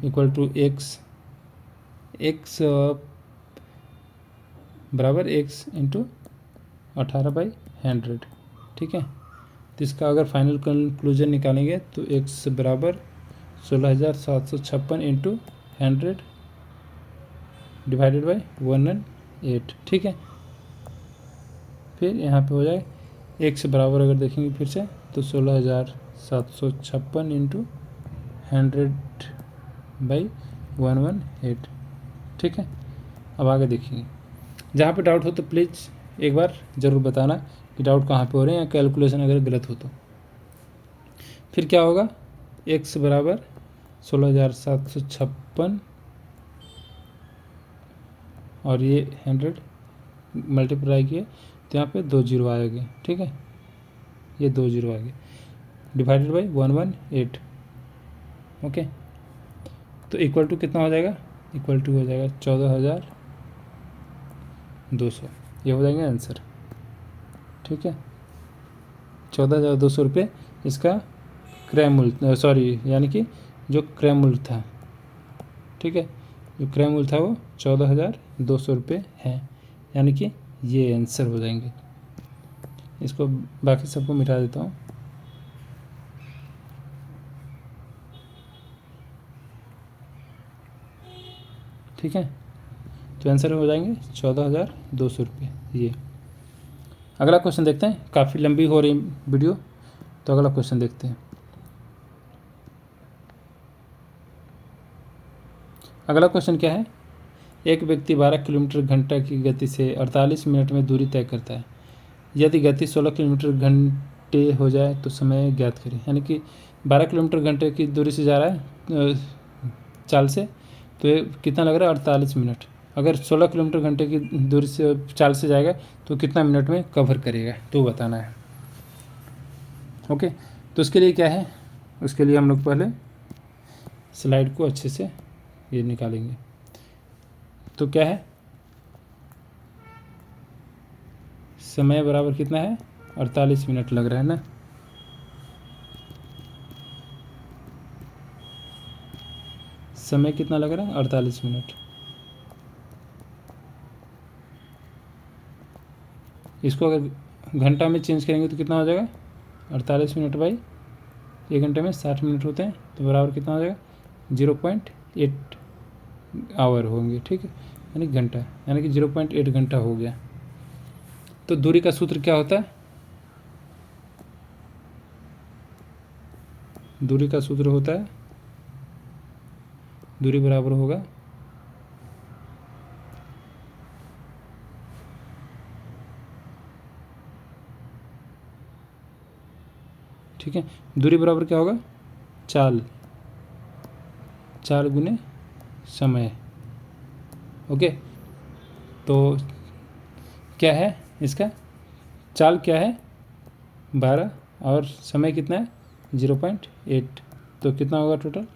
Speaker 1: इक्वल टू x बराबर x इंटू 18/100। ठीक है, तो इसका अगर फाइनल कंक्लूजन निकालेंगे तो x बराबर 16,756 इंटू 100 डिवाइडेड बाई 108। ठीक है, फिर यहाँ पे हो जाए x बराबर अगर देखेंगे फिर से, तो 16,756 इंटू 100/118। ठीक है, अब आगे देखेंगे। जहाँ पे डाउट हो तो प्लीज़ एक बार ज़रूर बताना कि डाउट कहाँ पे हो रहे हैं, या कैलकुलेशन अगर गलत हो तो। फिर क्या होगा, x बराबर 16,756 और ये 100 मल्टीप्लाई किए, तो यहाँ पे 2 जीरो आएंगे। ठीक है, ये 2 जीरो आ गए, डिवाइडेड बाई 118। ओके, तो इक्वल टू कितना हो जाएगा, इक्वल टू हो जाएगा 14,000 14,200 ये हो जाएंगे आंसर। ठीक है, 14,200 रुपये इसका क्रय मूल्य, सॉरी यानी कि जो क्रय मूल्य था। ठीक है, जो क्रय मूल्य था वो 14,200 रुपये है, यानी कि ये आंसर हो जाएंगे। इसको बाकी सबको मिटा देता हूँ। ठीक है, तो आंसर हो जाएंगे 14,200 रुपये ये। अगला क्वेश्चन देखते हैं, काफ़ी लंबी हो रही वीडियो, तो अगला क्वेश्चन देखते हैं। अगला क्वेश्चन क्या है, एक व्यक्ति 12 किलोमीटर घंटा की गति से 48 मिनट में दूरी तय करता है। यदि गति 16 किलोमीटर घंटे हो जाए तो समय ज्ञात करें। यानी कि 12 किलोमीटर घंटे की दूरी से जा रहा है चाल से, तो ये कितना लग रहा है 48 मिनट। अगर 16 किलोमीटर घंटे की दूरी से चाल से जाएगा तो कितना मिनट में कवर करेगा, तो बताना है। ओके, तो उसके लिए क्या है, उसके लिए हम लोग पहले स्लाइड को अच्छे से ये निकालेंगे। तो क्या है, समय बराबर कितना है 48 मिनट लग रहा है ना। समय कितना लग रहा है 48 मिनट। इसको अगर घंटा में चेंज करेंगे तो कितना हो जाएगा 48 मिनट बाई 1 घंटे में 60 मिनट होते हैं, तो बराबर कितना हो जाएगा 0.8 आवर होंगे। ठीक है, यानी घंटा, यानी कि 0.8 घंटा हो गया। तो दूरी का सूत्र क्या होता है, दूरी का सूत्र होता है, दूरी बराबर होगा ठीक है, दूरी बराबर क्या होगा चाल, चाल गुने समय। ओके, तो क्या है इसका, चाल क्या है 12 और समय कितना है 0.8, तो कितना होगा टोटल,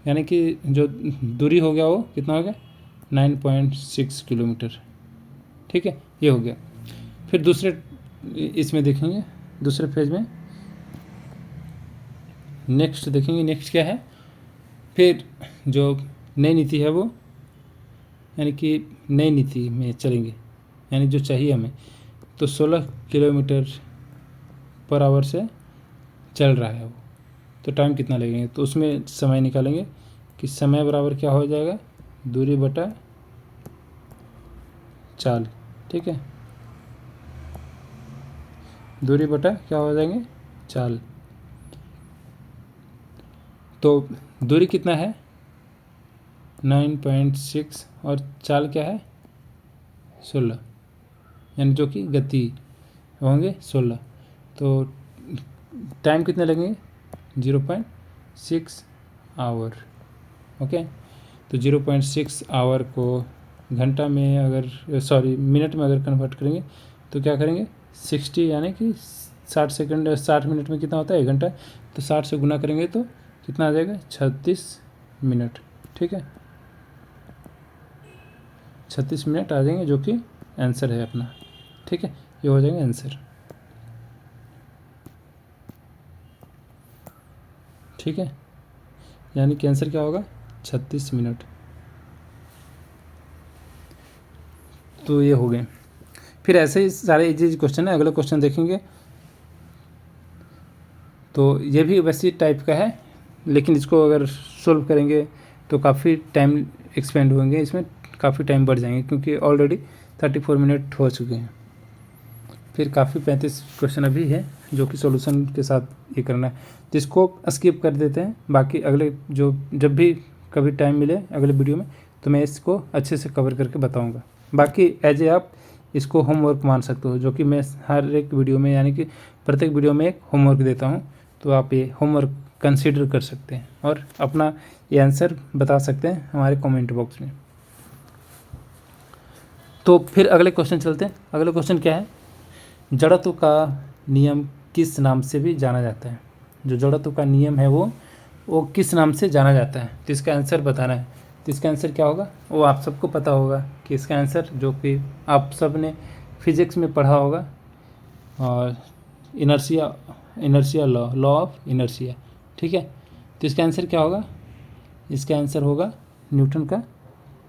Speaker 1: यानी कि जो दूरी हो गया वो कितना हो गया 9.6 किलोमीटर। ठीक है, ये हो गया। फिर दूसरे इसमें देखेंगे, दूसरे पेज में नेक्स्ट देखेंगे, नेक्स्ट क्या है, फिर जो नई नीति है वो, यानी कि नई नीति में चलेंगे, यानी जो चाहिए हमें, तो 16 किलोमीटर पर आवर से चल रहा है वो, तो टाइम कितना लगेंगे, तो उसमें समय निकालेंगे कि समय बराबर क्या हो जाएगा दूरी बटा चाल। ठीक है, दूरी बटा क्या हो जाएंगे चाल। तो दूरी कितना है 9.6 और चाल क्या है 16, यानी जो कि गति होंगे 16, तो टाइम कितने लगेंगे 0.6 आवर। ओके, तो 0.6 आवर को घंटा में अगर सॉरी मिनट में अगर कन्वर्ट करेंगे तो क्या करेंगे 60, यानी कि 60 सेकंड 60 मिनट में कितना होता है 1 घंटा, तो 60 से गुना करेंगे तो कितना आ जाएगा 36 मिनट। ठीक है, 36 मिनट आ जाएंगे, जो कि आंसर है अपना। ठीक है, ये हो जाएंगे आंसर। ठीक है, यानी कि आंसर क्या होगा 36 मिनट। तो ये हो गए। फिर ऐसे ही सारे इजी क्वेश्चन है, अगले क्वेश्चन देखेंगे। तो ये भी वैसी टाइप का है, लेकिन इसको अगर सोल्व करेंगे तो काफ़ी टाइम एक्सपेंड होंगे, इसमें काफ़ी टाइम बढ़ जाएंगे, क्योंकि ऑलरेडी 34 मिनट हो चुके हैं। फिर काफ़ी 35 क्वेश्चन अभी है जो कि सॉल्यूशन के साथ ये करना है, जिसको स्किप कर देते हैं। बाकी अगले जो जब भी कभी टाइम मिले अगले वीडियो में तो मैं इसको अच्छे से कवर करके बताऊंगा। बाकी एज ए आप इसको होमवर्क मान सकते हो, जो कि मैं हर एक वीडियो में, यानी कि प्रत्येक वीडियो में एक होमवर्क देता हूँ, तो आप ये होमवर्क कंसीडर कर सकते हैं और अपना ये आंसर बता सकते हैं हमारे कमेंट बॉक्स में। तो फिर अगले क्वेश्चन चलते हैं। अगले क्वेश्चन क्या है, जड़त्व का नियम किस नाम से भी जाना जाता है। जो जड़त्व का नियम है वो किस नाम से जाना जाता है, तो इसका आंसर बताना है। तो इसका आंसर क्या होगा, वो आप सबको पता होगा कि इसका आंसर, जो कि आप सब ने फिजिक्स में पढ़ा होगा, और इनर्शिया लॉ ऑफ इनर्शिया, ठीक है। तो इसका आंसर क्या होगा, इसका आंसर होगा न्यूटन का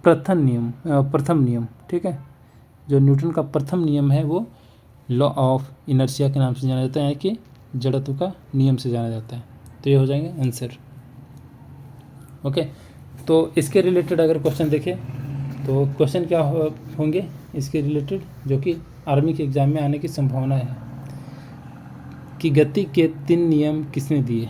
Speaker 1: प्रथम नियम, ठीक है। जो न्यूटन का प्रथम नियम है वो लॉ ऑफ इनर्शिया के नाम से जाना जाता है, यानी कि जड़त्व का नियम से जाना जाता है। तो ये हो जाएंगे आंसर, ओके। तो इसके रिलेटेड अगर क्वेश्चन देखें तो क्वेश्चन क्या होंगे इसके रिलेटेड, जो कि आर्मी के एग्जाम में आने की संभावना है, कि गति के 3 नियम किसने दिए।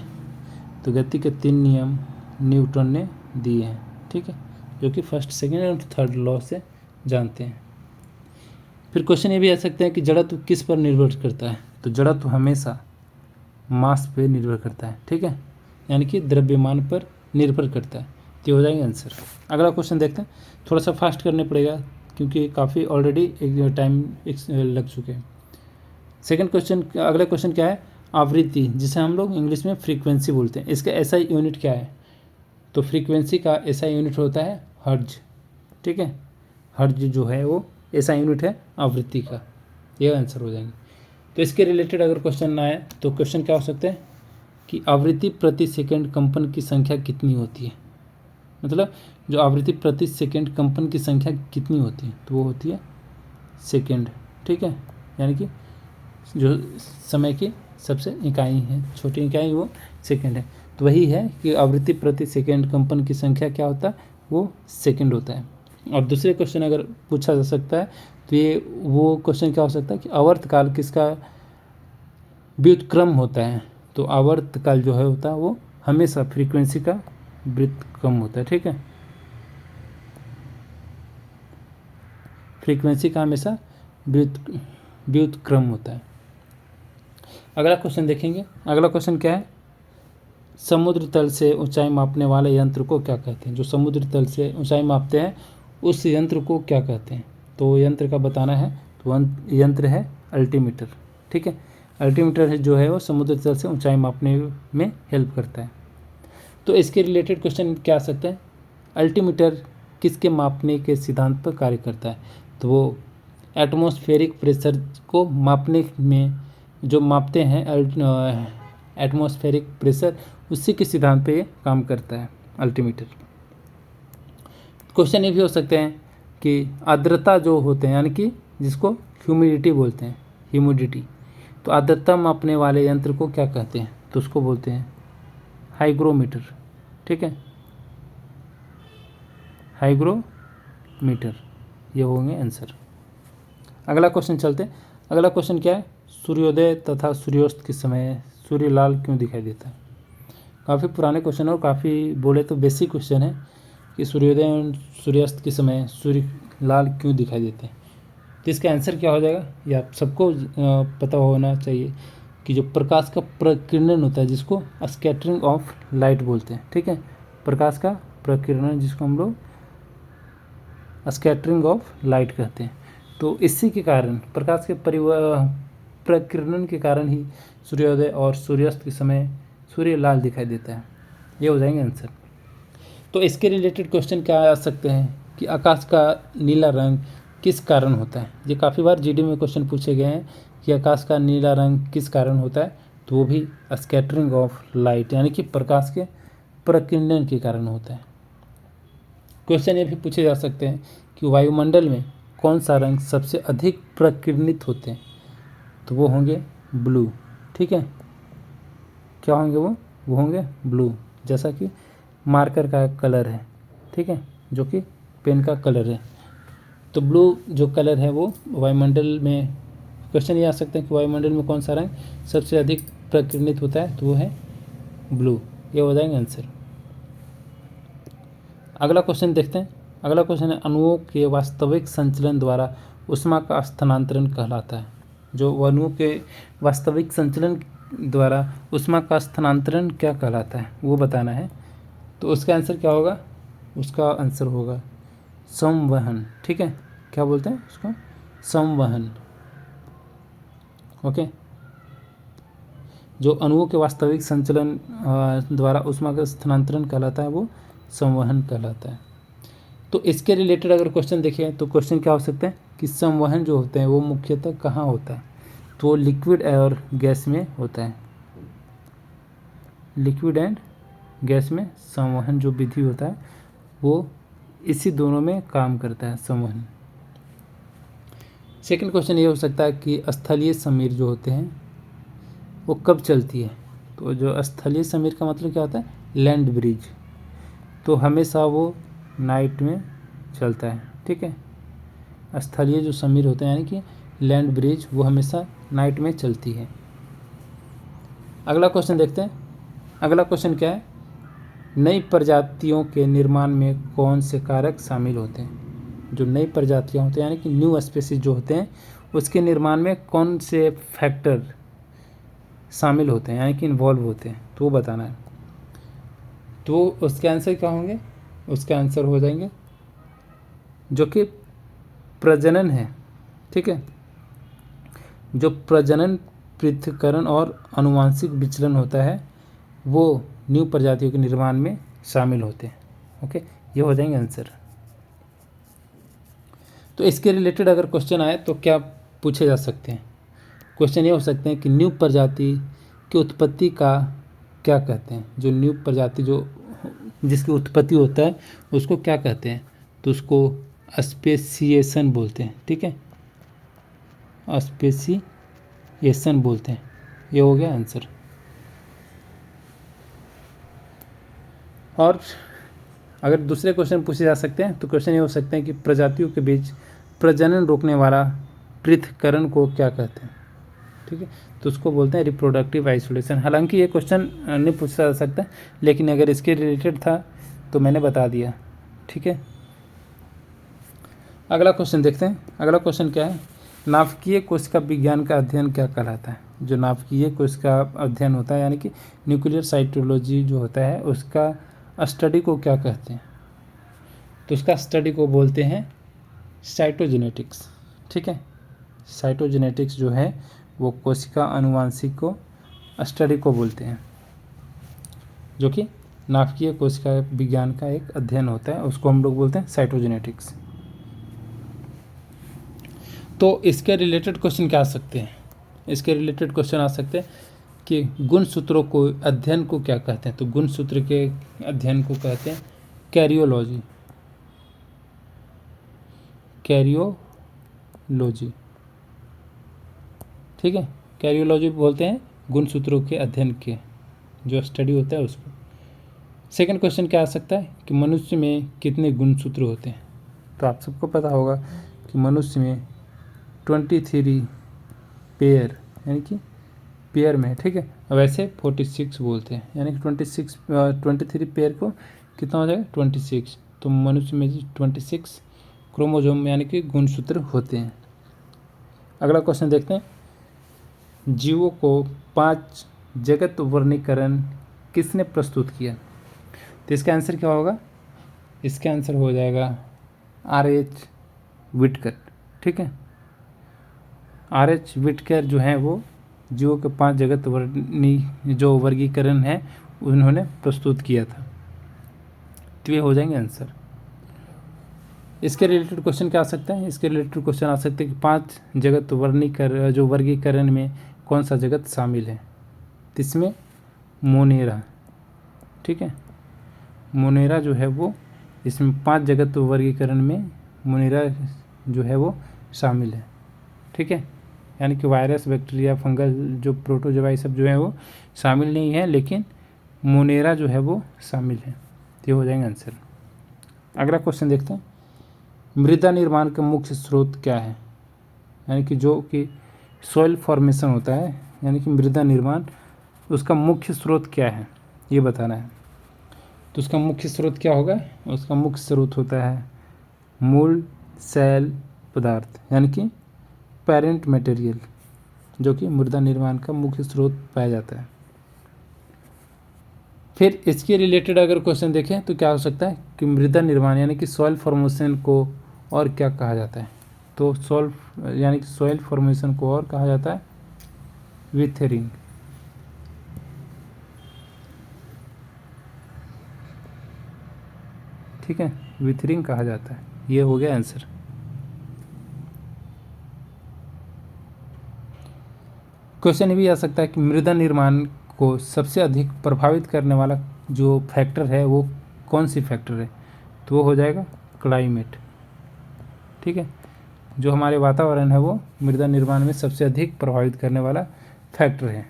Speaker 1: तो गति के 3 नियम न्यूटन ने दिए हैं, ठीक है, जो कि फर्स्ट, सेकंड और थर्ड लॉ से जानते हैं। फिर क्वेश्चन ये भी आ सकते हैं कि जड़त्व किस पर निर्भर करता है। तो जड़त्व हमेशा मास पे निर्भर करता है, ठीक है, यानी कि द्रव्यमान पर निर्भर करता है। तो हो जाएंगे आंसर। अगला क्वेश्चन देखते हैं, थोड़ा सा फास्ट करने पड़ेगा क्योंकि काफ़ी ऑलरेडी एक टाइम लग चुके हैं। सेकंड क्वेश्चन, अगला क्वेश्चन क्या है, आवृत्ति, जिसे हम लोग इंग्लिश में फ्रीक्वेंसी बोलते हैं, इसका एसआई यूनिट क्या है। तो फ्रीक्वेंसी का एसआई यूनिट होता है हर्ट्ज, ठीक है। हर्ट्ज जो है वो ऐसा यूनिट है आवृत्ति का, ये आंसर हो जाएंगे। तो इसके रिलेटेड अगर क्वेश्चन ना आए तो क्वेश्चन क्या हो सकते हैं कि आवृत्ति प्रति सेकंड कंपन की संख्या कितनी होती है, मतलब जो आवृत्ति प्रति सेकंड कंपन की संख्या कितनी होती है, तो वो होती है सेकंड, ठीक है, यानी कि जो समय की सबसे इकाई है, छोटी इकाई, वो सेकंड है। तो वही है कि आवृत्ति प्रति सेकंड कंपन की संख्या क्या होता है, वो सेकंड होता है। और दूसरे क्वेश्चन अगर पूछा जा सकता है तो ये वो क्वेश्चन क्या हो सकता है कि आवर्तकाल किसका व्युत्क्रम होता है। तो आवर्तकाल जो है होता है वो हमेशा फ्रीक्वेंसी का व्युत्क्रम होता है, ठीक है, फ्रीक्वेंसी का हमेशा व्युत्क्रम होता है। अगला क्वेश्चन देखेंगे, अगला क्वेश्चन क्या है, समुद्र तल से ऊंचाई मापने वाले यंत्र को क्या कहते हैं। जो समुद्र तल से ऊंचाई मापते हैं उस यंत्र को क्या कहते हैं। तो यंत्र का बताना है, तो यंत्र है अल्टीमीटर, ठीक है। अल्टीमीटर है जो है वो समुद्र तल से ऊंचाई मापने में हेल्प करता है। तो इसके रिलेटेड क्वेश्चन क्या आ सकते हैं, अल्टीमीटर किसके मापने के सिद्धांत पर कार्य करता है। तो वो एटमॉस्फेरिक प्रेशर को मापने में, जो मापते हैं एटमॉस्फेरिक प्रेशर, उसी के सिद्धांत पे ये काम करता है अल्टीमीटर। क्वेश्चन ये भी हो सकते हैं कि आर्द्रता जो होते हैं, यानी कि जिसको ह्यूमिडिटी बोलते हैं, ह्यूमिडिटी, तो आर्द्रता मापने वाले यंत्र को क्या कहते हैं। तो उसको बोलते हैं हाइग्रोमीटर, ठीक है, हाइग्रोमीटर, ये होंगे आंसर। अगला क्वेश्चन चलते हैं। अगला क्वेश्चन क्या है, सूर्योदय तथा सूर्यास्त के समय सूर्य लाल क्यों दिखाई देता है। काफ़ी पुराने क्वेश्चन है और काफ़ी बोले तो बेसिक क्वेश्चन है कि सूर्योदय और सूर्यास्त के समय सूर्य लाल क्यों दिखाई देते हैं। तो इसका आंसर क्या हो जाएगा, ये आप सबको पता होना चाहिए कि जो प्रकाश का प्रकीर्णन होता है, जिसको स्कैटरिंग ऑफ लाइट बोलते हैं, ठीक है, प्रकाश का प्रकीर्णन जिसको हम लोग स्कैटरिंग ऑफ लाइट कहते हैं। तो इसी के कारण, प्रकाश के प्रकीर्णन के कारण ही सूर्योदय और सूर्यास्त के समय सूर्य लाल दिखाई देता है। ये हो जाएंगे आंसर। तो इसके रिलेटेड क्वेश्चन क्या आ सकते हैं कि आकाश का नीला रंग किस कारण होता है। ये काफ़ी बार जीडी में क्वेश्चन पूछे गए हैं कि आकाश का नीला रंग किस कारण होता है। तो वो भी स्कैटरिंग ऑफ लाइट, यानी कि प्रकाश के प्रकीर्णन के कारण होता है। क्वेश्चन ये भी पूछे जा सकते हैं कि वायुमंडल में कौन सा रंग सबसे अधिक प्रकीर्णित होते हैं। तो वो होंगे ब्लू, ठीक है, क्या होंगे वो होंगे ब्लू, जैसा कि मार्कर का कलर है, ठीक है, जो कि पेन का कलर है। तो ब्लू जो कलर है वो वायुमंडल में, क्वेश्चन ये आ सकते हैं कि वायुमंडल में कौन सा रंग सबसे अधिक प्रकीर्णित होता है। तो वो है ब्लू, ये हो जाएंगे आंसर। अगला क्वेश्चन देखते हैं। अगला क्वेश्चन है, अणुओं के वास्तविक संचलन द्वारा ऊष्मा का स्थानांतरण कहलाता है। जो अणुओं के वास्तविक संचलन द्वारा ऊष्मा का स्थानांतरण क्या कहलाता है, वो बताना है। तो उसका आंसर क्या होगा, उसका आंसर होगा संवहन, ठीक है, क्या बोलते हैं उसको, संवहन, ओके। जो अणुओं के वास्तविक संचलन द्वारा ऊष्मा का स्थानांतरण कहलाता है वो संवहन कहलाता है। तो इसके रिलेटेड अगर क्वेश्चन देखें तो क्वेश्चन क्या हो सकता है कि संवहन जो होते हैं वो मुख्यतः कहाँ होता है, तो लिक्विड और गैस में होता है। लिक्विड एंड गैस में संवहन जो विधि होता है वो इसी दोनों में काम करता है, संवहन। सेकंड क्वेश्चन ये हो सकता है कि स्थलीय समीर जो होते हैं वो कब चलती है, तो जो स्थलीय समीर का मतलब क्या होता है, लैंड ब्रिज, तो हमेशा वो नाइट में चलता है, ठीक है। स्थलीय जो समीर होते हैं यानी कि लैंड ब्रिज वो हमेशा नाइट में चलती है। अगला क्वेश्चन देखते हैं। अगला क्वेश्चन क्या है, नई प्रजातियों के निर्माण में कौन से कारक शामिल होते हैं। जो नई प्रजातियाँ होती हैं यानी कि न्यू स्पीसीज जो होते हैं उसके निर्माण में कौन से फैक्टर शामिल होते हैं यानी कि इन्वॉल्व होते हैं, तो वो बताना है। तो उसके आंसर क्या होंगे, उसके आंसर हो जाएंगे जो कि प्रजनन है, ठीक है। जो प्रजनन, पृथक्करण और आनुवंशिक विचलन होता है वो न्यू प्रजातियों के निर्माण में शामिल होते हैं। ओके, ये हो जाएंगे आंसर। तो इसके रिलेटेड अगर क्वेश्चन आए तो क्या पूछे जा सकते हैं, क्वेश्चन ये हो सकते हैं कि न्यू प्रजाति की उत्पत्ति का क्या कहते हैं। जो न्यू प्रजाति जो जिसकी उत्पत्ति होता है उसको क्या कहते हैं, तो उसको स्पेसिएशन बोलते हैं, ठीक है, स्पेसिएशन बोलते हैं। ये हो गया आंसर। और अगर दूसरे क्वेश्चन पूछे जा सकते हैं तो क्वेश्चन ये हो सकते हैं कि प्रजातियों के बीच प्रजनन रोकने वाला पृथक्करण को क्या कहते हैं, ठीक है, तो उसको बोलते हैं रिप्रोडक्टिव आइसोलेशन। हालांकि ये क्वेश्चन नहीं पूछा जा सकता, लेकिन अगर इसके रिलेटेड था तो मैंने बता दिया, ठीक है। अगला क्वेश्चन देखते हैं। अगला क्वेश्चन क्या है, नाभिकीय कोशिका विज्ञान का अध्ययन क्या कहलाता है। जो नाभिकीय कोशिका अध्ययन होता है यानी कि न्यूक्लियर साइटोलॉजी जो होता है उसका स्टडी को क्या कहते हैं, तो उसका स्टडी को बोलते हैं साइटोजेनेटिक्स, ठीक है। साइटोजेनेटिक्स जो है वो कोशिका आनुवंशिक को स्टडी को बोलते हैं, जो कि नाभिकीय कोशिका विज्ञान का एक अध्ययन होता है, उसको हम लोग बोलते हैं साइटोजेनेटिक्स। तो इसके रिलेटेड क्वेश्चन क्या आ सकते हैं, इसके रिलेटेड क्वेश्चन आ सकते हैं कि गुणसूत्रों को अध्ययन को क्या कहते हैं, तो गुणसूत्र के अध्ययन को कहते हैं कैरियोलॉजी, कैरियोलॉजी, ठीक है। कैरियोलॉजी बोलते हैं गुणसूत्रों के अध्ययन के जो स्टडी होता है उसको। सेकंड क्वेश्चन क्या आ सकता है कि मनुष्य में कितने गुणसूत्र होते हैं, तो आप सबको पता होगा कि मनुष्य में 23 पेयर यानी कि पेयर में, ठीक है। वैसे 46 बोलते हैं यानी कि 23 पेयर को कितना हो जाएगा 26, तो मनुष्य में 26 क्रोमोसोम यानी कि गुणसूत्र होते हैं। अगला क्वेश्चन देखते हैं, जीवों को 5 जगत वर्गीकरण किसने प्रस्तुत किया, तो इसका आंसर क्या होगा, इसका आंसर हो जाएगा R.H. विटकर, ठीक है। R.H. विटकर जो है वो जीवों के 5 जगत जो वर्गीकरण है उन्होंने प्रस्तुत किया था, तो ये हो जाएंगे आंसर। इसके रिलेटेड क्वेश्चन क्या आ सकता है, इसके रिलेटेड क्वेश्चन आ सकते हैं कि 5 जगत वर्गीकरण में कौन सा जगत शामिल है, तो इसमें मोनेरा, ठीक है। मोनेरा जो है वो इसमें 5 जगत वर्गीकरण में मोनेरा जो है वो शामिल है, ठीक है। यानी कि वायरस, बैक्टीरिया, फंगस, जो प्रोटोजोआ ये सब जो है वो शामिल नहीं है, लेकिन मोनेरा जो है वो शामिल है, तो ये हो जाएंगे आंसर। अगला क्वेश्चन देखते हैं, मृदा निर्माण का मुख्य स्रोत क्या है, यानी कि जो कि सॉइल फॉर्मेशन होता है यानी कि मृदा निर्माण, उसका मुख्य स्रोत क्या है ये बताना है। तो उसका मुख्य स्रोत क्या होगा, उसका मुख्य स्रोत होता है मूल सेल पदार्थ यानी कि पेरेंट मटेरियल, जो कि मृदा निर्माण का मुख्य स्रोत पाया जाता है। फिर इसके रिलेटेड अगर क्वेश्चन देखें तो क्या हो सकता है कि मृदा निर्माण यानी कि सॉइल फॉर्मेशन को और क्या कहा जाता है, तो यानी कि सॉइल फॉर्मेशन को और कहा जाता है विथेरिंग, ठीक है, विथरिंग कहा जाता है। ये हो गया आंसर। क्वेश्चन ये भी आ सकता है कि मृदा निर्माण को सबसे अधिक प्रभावित करने वाला जो फैक्टर है वो कौन सी फैक्टर है, तो वो हो जाएगा क्लाइमेट। ठीक है, जो हमारे वातावरण है वो मृदा निर्माण में सबसे अधिक प्रभावित करने वाला फैक्टर है।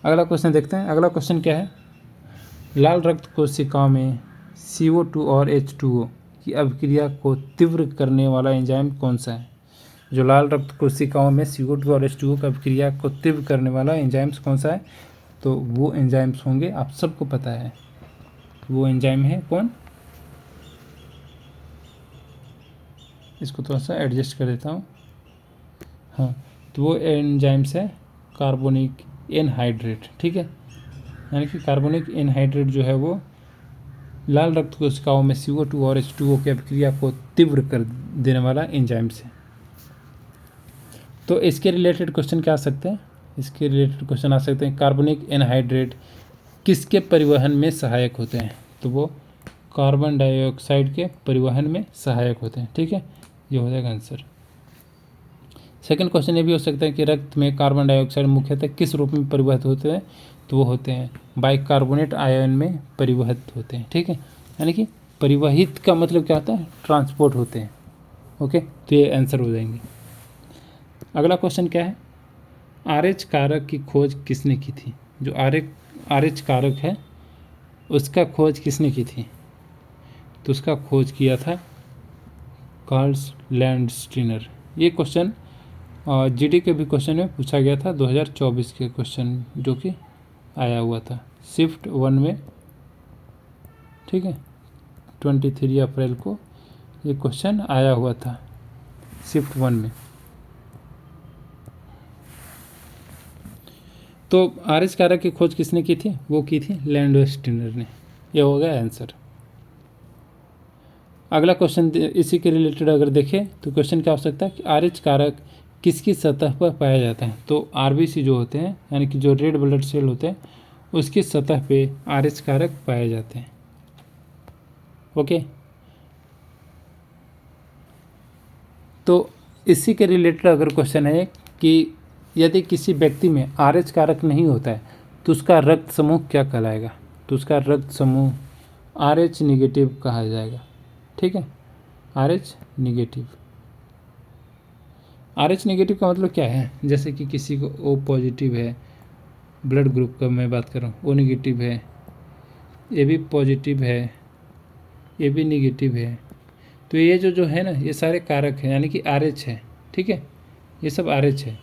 Speaker 1: अगला क्वेश्चन देखते हैं। अगला क्वेश्चन क्या है, लाल रक्त कोशिकाओं में CO2 और H2O की अभिक्रिया को तीव्र करने वाला एंजाइम कौन सा है। जो लाल रक्त कोशिकाओं में CO2 और H2O की अभिक्रिया को तीव्र करने वाला एंजाइम्स कौन सा है, तो वो एंजाइम्स होंगे, आप सबको पता है वो एंजाइम है कौन। इसको थोड़ा सा एडजस्ट कर देता हूँ। हाँ, तो वो एंजाइम्स है कार्बोनिक एनहाइड्रेट। ठीक है, यानी कि कार्बोनिक एनहाइड्रेट जो है वो लाल रक्त कोशिकाओं में CO2 और H2O की अभिक्रिया को तीव्र कर देने वाला एंजाइम्स है। तो इसके रिलेटेड क्वेश्चन क्या आ सकते हैं, इसके रिलेटेड क्वेश्चन आ सकते हैं कार्बोनिक एनहाइड्रेट किसके परिवहन में सहायक होते हैं, तो वो कार्बन डाइऑक्साइड के परिवहन में सहायक होते हैं। ठीक है, ये हो जाएगा आंसर। सेकंड क्वेश्चन ये भी हो सकता है कि रक्त में कार्बन डाइऑक्साइड मुख्यतः किस रूप में परिवहित होते हैं, तो वो होते हैं बाइकार्बोनेट आयन में परिवहित होते हैं। ठीक है, यानी कि परिवहित का मतलब क्या होता है, ट्रांसपोर्ट होते हैं। ओके, तो ये आंसर हो जाएंगे। अगला क्वेश्चन क्या है, RH कारक की खोज किसने की थी। जो RH कारक है उसका खोज किसने की थी, तो उसका खोज किया था कार्ल लैंडस्टीनर। ये क्वेश्चन GD के भी क्वेश्चन में पूछा गया था, 2024 के क्वेश्चन जो कि आया हुआ था शिफ्ट 1 में। ठीक है, 23 अप्रैल को ये क्वेश्चन आया हुआ था शिफ्ट 1 में। तो RH कारक की खोज किसने की थी, वो की थी लैंडस्टीनर ने। यह हो गया आंसर। अगला क्वेश्चन इसी के रिलेटेड अगर देखें तो क्वेश्चन क्या हो सकता है कि RH कारक किसकी सतह पर पाया जाता है, तो RBC जो होते हैं यानी कि जो रेड ब्लड सेल होते हैं उसकी सतह पे RH कारक पाए जाते हैं। ओके, तो इसी के रिलेटेड अगर क्वेश्चन है कि यदि किसी व्यक्ति में RH कारक नहीं होता है तो उसका रक्त समूह क्या कहलाएगा, तो उसका रक्त समूह RH निगेटिव कहा जाएगा। ठीक है, RH निगेटिव। RH निगेटिव का मतलब क्या है, जैसे कि किसी को O पॉजिटिव है, ब्लड ग्रुप का मैं बात कर रहा हूँ, O निगेटिव है, AB पॉजिटिव है, AB निगेटिव है, तो ये जो है ना ये सारे कारक हैं यानी कि RH है। ठीक है, ये सब RH है।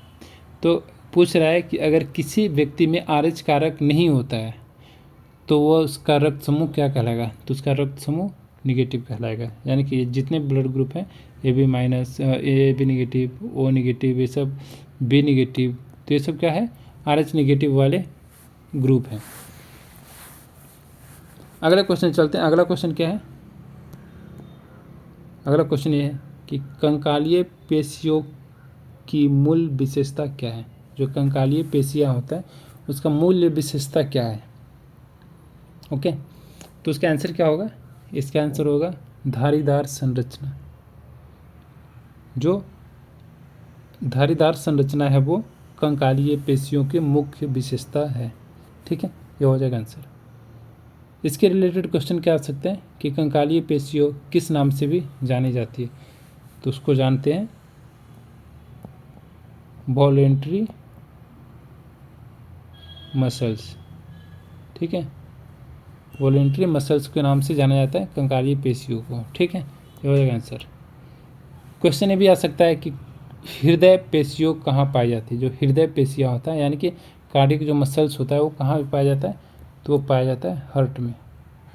Speaker 1: तो पूछ रहा है कि अगर किसी व्यक्ति में RH कारक नहीं होता है तो वो उसका रक्त समूह क्या कहलाएगा, तो उसका रक्त समूह निगेटिव कहलाएगा। यानी कि जितने ब्लड ग्रुप हैं AB minus, AB negative, O negative, ये सब B निगेटिव, तो ये सब क्या है RH निगेटिव वाले ग्रुप हैं। अगला क्वेश्चन चलते हैं। अगला क्वेश्चन क्या है, अगला क्वेश्चन ये है कि कंकालीय पेशियों की मूल विशेषता क्या है। जो कंकालीय पेशियाँ होता है उसका मूल विशेषता क्या है। ओके, तो उसका आंसर क्या होगा, इसका आंसर होगा धारीदार संरचना। जो धारीदार संरचना है वो कंकालीय पेशियों की मुख्य विशेषता है। ठीक है, ये हो जाएगा आंसर। इसके रिलेटेड क्वेश्चन क्या आ सकते हैं कि कंकालीय पेशियों किस नाम से भी जानी जाती है, तो उसको जानते हैं वॉलेंट्री मसल्स। ठीक है, वॉलेंट्री मसल्स के नाम से जाना जाता है कंकालीय पेशियों को। ठीक है, ये हो जाएगा आंसर। क्वेश्चन ये भी आ सकता है कि हृदय पेशियों कहाँ पाई जाती है। जो हृदय पेशियाँ होता है यानी कि कार्डियक जो मसल्स होता है वो कहाँ पाया जाता है, तो वो पाया जाता है हार्ट में।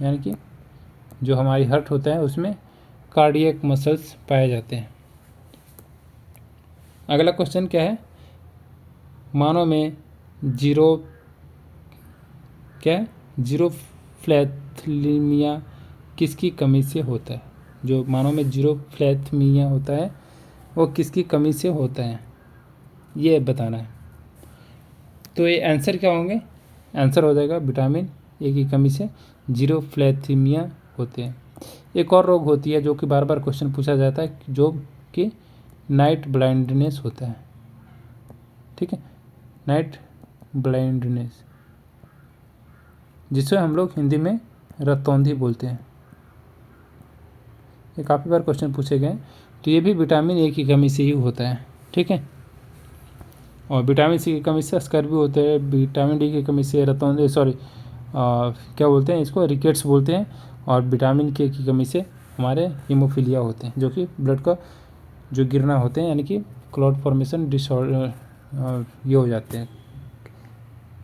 Speaker 1: यानी कि जो हमारी हार्ट होता है उसमें कार्डियक मसल्स पाए जाते हैं। अगला क्वेश्चन क्या है, मानव में जीरोफ्लैथलीमिया किसकी कमी से होता है। जो मानव में जीरोफ्लैथलीमिया होता है वो किसकी कमी से होता है, ये बताना है। तो ये आंसर क्या होंगे, आंसर हो जाएगा विटामिन ए की कमी से जीरोफ्लैथीमिया होते हैं। एक और रोग होती है जो कि बार बार क्वेश्चन पूछा जाता है, जो कि नाइट ब्लाइंडनेस होता है। ठीक है, नाइट ब्लाइंडनेस, जिसे हम लोग हिंदी में रतौंधी बोलते हैं। ये काफ़ी बार क्वेश्चन पूछे गए। तो ये भी विटामिन ए की कमी से ही होता है। ठीक है, और विटामिन सी की कमी से स्कर्वी होते हैं, विटामिन डी की कमी से रतौंधी, सॉरी क्या बोलते हैं इसको, रिकेट्स बोलते हैं, और विटामिन के की कमी से हमारे हीमोफीलिया होते हैं, जो कि ब्लड का जो गिरना होते हैं, यानी कि क्लॉट फॉर्मेशन डिसऑर्डर ये हो जाते हैं,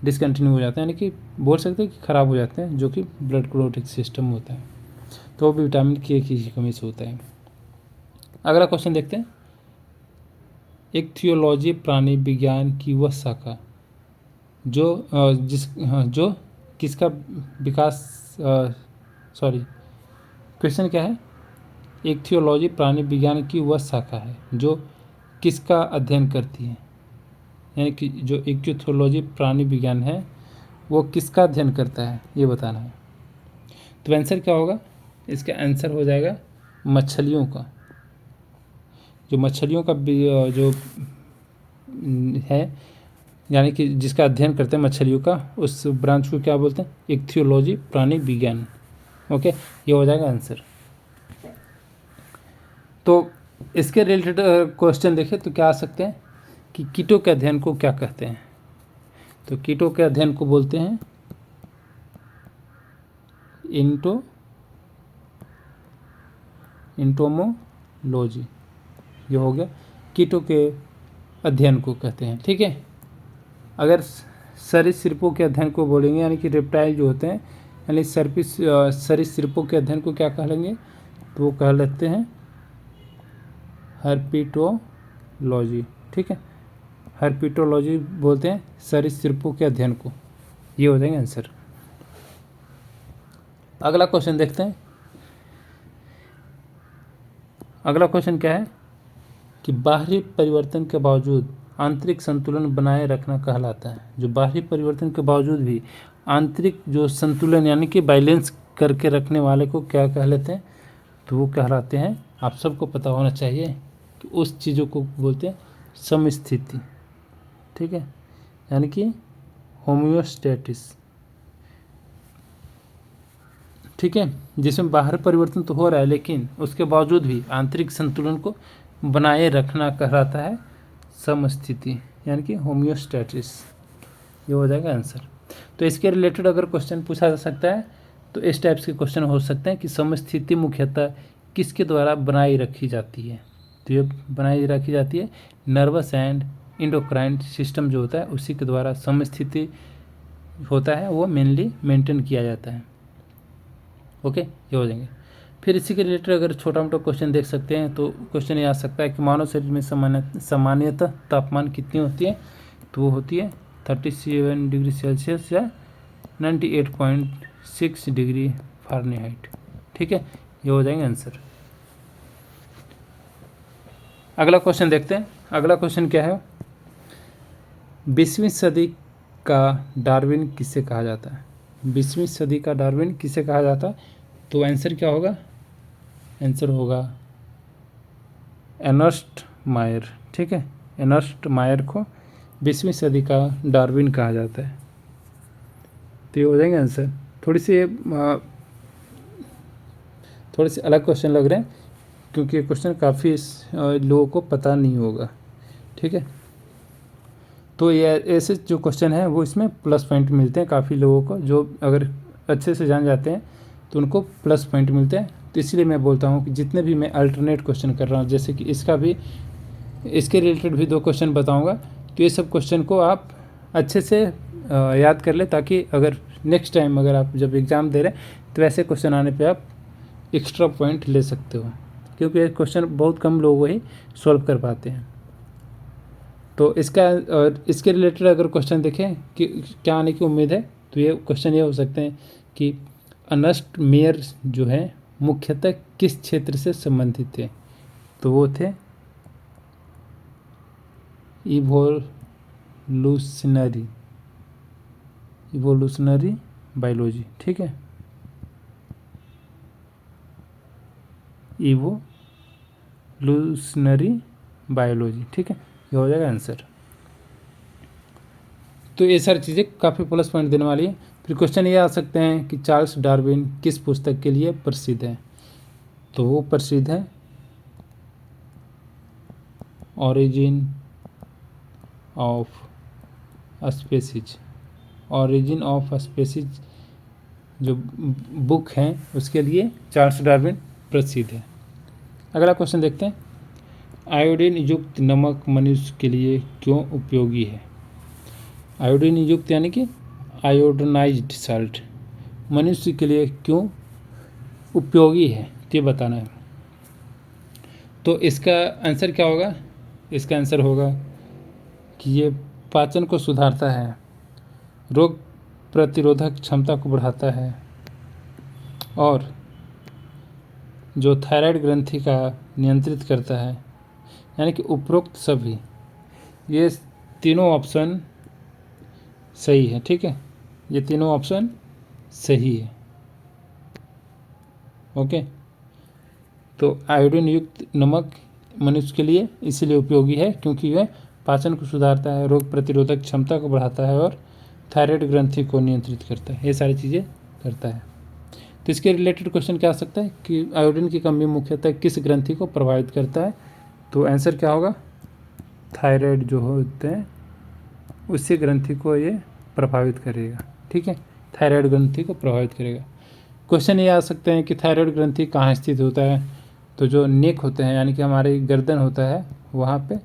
Speaker 1: डिसकंटिन्यू हो जाते हैं, यानी कि बोल सकते हैं कि ख़राब हो जाते हैं, जो कि ब्लड क्लोटिंग सिस्टम होता है। तो वो भी विटामिन के की कमी से होता है। अगला क्वेश्चन देखते हैं। इक्थियोलॉजी प्राणी विज्ञान की वह शाखा जो किसका विकास, सॉरी क्वेश्चन क्या है, इक्थियोलॉजी प्राणी विज्ञान की वह शाखा है जो किसका अध्ययन करती है, यानी कि जो इक्थियोलॉजी प्राणी विज्ञान है वो किसका अध्ययन करता है, ये बताना है। तो आंसर क्या होगा, इसका आंसर हो जाएगा मछलियों का। जो मछलियों का जो है, यानी कि जिसका अध्ययन करते हैं मछलियों का, उस ब्रांच को क्या बोलते हैं, इक्थियोलॉजी प्राणी विज्ञान। ओके, ये हो जाएगा आंसर। तो इसके रिलेटेड क्वेश्चन देखें तो क्या आ सकते हैं कि कीटों के अध्ययन को क्या कहते हैं। तो कीटों के अध्ययन को बोलते हैं इंटोमोलॉजी। ये हो गया, कीटों के अध्ययन को कहते हैं। ठीक है, अगर सरीसृपों के अध्ययन को बोलेंगे, यानी कि रेप्टाइल जो होते हैं, यानी सरीसृपों के अध्ययन को क्या कह लेंगे, तो वो कह लेते हैं हर्पिटोलॉजी। ठीक है, हर्पिटोलॉजी बोलते हैं सरीसृपों के अध्ययन को। ये हो जाएंगे आंसर। अगला क्वेश्चन देखते हैं। अगला क्वेश्चन क्या है कि बाहरी परिवर्तन के बावजूद आंतरिक संतुलन बनाए रखना कहलाता है। जो बाहरी परिवर्तन के बावजूद भी आंतरिक जो संतुलन यानी कि बैलेंस करके रखने वाले को क्या कह लेते हैं, तो वो कहलाते हैं, आप सबको पता होना चाहिए कि उस चीज़ों को बोलते हैं समस्थिति। ठीक है, यानी कि होम्योस्टेटिस। ठीक है, जिसमें बाहर परिवर्तन तो हो रहा है लेकिन उसके बावजूद भी आंतरिक संतुलन को बनाए रखना कहलाता है समस्थिति, यानी कि होम्योस्टेटिस। ये हो जाएगा आंसर। तो इसके रिलेटेड अगर क्वेश्चन पूछा जा सकता है तो इस टाइप्स के क्वेश्चन हो सकते हैं कि समस्थिति मुख्यतः किसके द्वारा बनाई रखी जाती है। तो ये बनाई रखी जाती है नर्वस एंड इंडोक्राइन सिस्टम जो होता है उसी के द्वारा समस्थिति होता है, वो मेनली मेंटेन किया जाता है। ओके, ये हो जाएंगे। फिर इसी के रिलेटेड अगर छोटा मोटा क्वेश्चन देख सकते हैं तो क्वेश्चन ये आ सकता है कि मानव शरीर में सामान्यतः तापमान कितनी होती है, तो वो होती है 37 डिग्री सेल्सियस या 98.6 डिग्री फ़ारेनहाइट। ठीक है, ये हो जाएंगे आंसर। अगला क्वेश्चन देखते हैं। अगला क्वेश्चन क्या है, 20वीं सदी का डार्विन किसे कहा जाता है। 20वीं सदी का डार्विन किसे कहा जाता है, तो आंसर क्या होगा, आंसर होगा अर्नेस्ट मायर। ठीक है, अर्नेस्ट मायर को 20वीं सदी का डार्विन कहा जाता है। तो ये हो जाएंगे आंसर। थोड़ी सी अलग क्वेश्चन लग रहे हैं क्योंकि ये क्वेश्चन काफ़ी लोगों को पता नहीं होगा। ठीक है, तो ये ऐसे जो क्वेश्चन है वो इसमें प्लस पॉइंट मिलते हैं काफ़ी लोगों को, जो अगर अच्छे से जान जाते हैं तो उनको प्लस पॉइंट मिलते हैं। तो इसलिए मैं बोलता हूँ कि जितने भी मैं अल्टरनेट क्वेश्चन कर रहा हूँ, जैसे कि इसका भी, इसके रिलेटेड भी 2 क्वेश्चन बताऊँगा, तो ये सब क्वेश्चन को आप अच्छे से याद कर ले, ताकि अगर नेक्स्ट टाइम अगर आप जब एग्ज़ाम दे रहे हैं तो ऐसे क्वेश्चन आने पे आप एक्स्ट्रा पॉइंट ले सकते हो, क्योंकि ये क्वेश्चन बहुत कम लोग ही सॉल्व कर पाते हैं। तो इसके रिलेटेड अगर क्वेश्चन देखें कि क्या आने की उम्मीद है, तो ये क्वेश्चन ये हो सकते हैं कि अर्नेस्ट मेयर जो है मुख्यतः किस क्षेत्र से संबंधित थे, तो वो थे इवोल्यूशनरी बायोलॉजी। ठीक है, इवोल्यूशनरी बायोलॉजी। ठीक है, ये हो जाएगा आंसर। तो ये सारी चीज़ें काफ़ी प्लस पॉइंट देने वाली है। फिर क्वेश्चन ये आ सकते हैं कि चार्ल्स डार्विन किस पुस्तक के लिए प्रसिद्ध है? तो वो प्रसिद्ध है origin of species. Origin of species जो बुक है उसके लिए चार्ल्स डार्विन प्रसिद्ध है। अगला क्वेश्चन देखते हैं, आयोडीन युक्त नमक मनुष्य के लिए क्यों उपयोगी है? आयोडीन युक्त यानी कि आयोडनाइज्ड साल्ट मनुष्य के लिए क्यों उपयोगी है, ये बताना है। तो इसका आंसर क्या होगा? इसका आंसर होगा कि ये पाचन को सुधारता है, रोग प्रतिरोधक क्षमता को बढ़ाता है, और जो थायराइड ग्रंथि का नियंत्रित करता है। यानी कि उपरोक्त सभी ये तीनों ऑप्शन सही है। ठीक है, ये तीनों ऑप्शन सही है। ओके, तो आयोडीन युक्त नमक मनुष्य के लिए इसीलिए उपयोगी है क्योंकि यह पाचन को सुधारता है, रोग प्रतिरोधक क्षमता को बढ़ाता है और थायराइड ग्रंथि को नियंत्रित करता है। ये सारी चीज़ें करता है। तो इसके रिलेटेड क्वेश्चन क्या आ सकता है कि आयोडीन की कमी मुख्यतः किस ग्रंथि को प्रभावित करता है? तो आंसर क्या होगा? थायराइड जो होते हैं उसी ग्रंथि को ये प्रभावित करेगा। ठीक है, थायराइड ग्रंथि को प्रभावित करेगा। क्वेश्चन ये आ सकते हैं कि थायराइड ग्रंथि कहाँ स्थित होता है? तो जो नेक होते हैं यानी कि हमारी गर्दन होता है वहाँ पे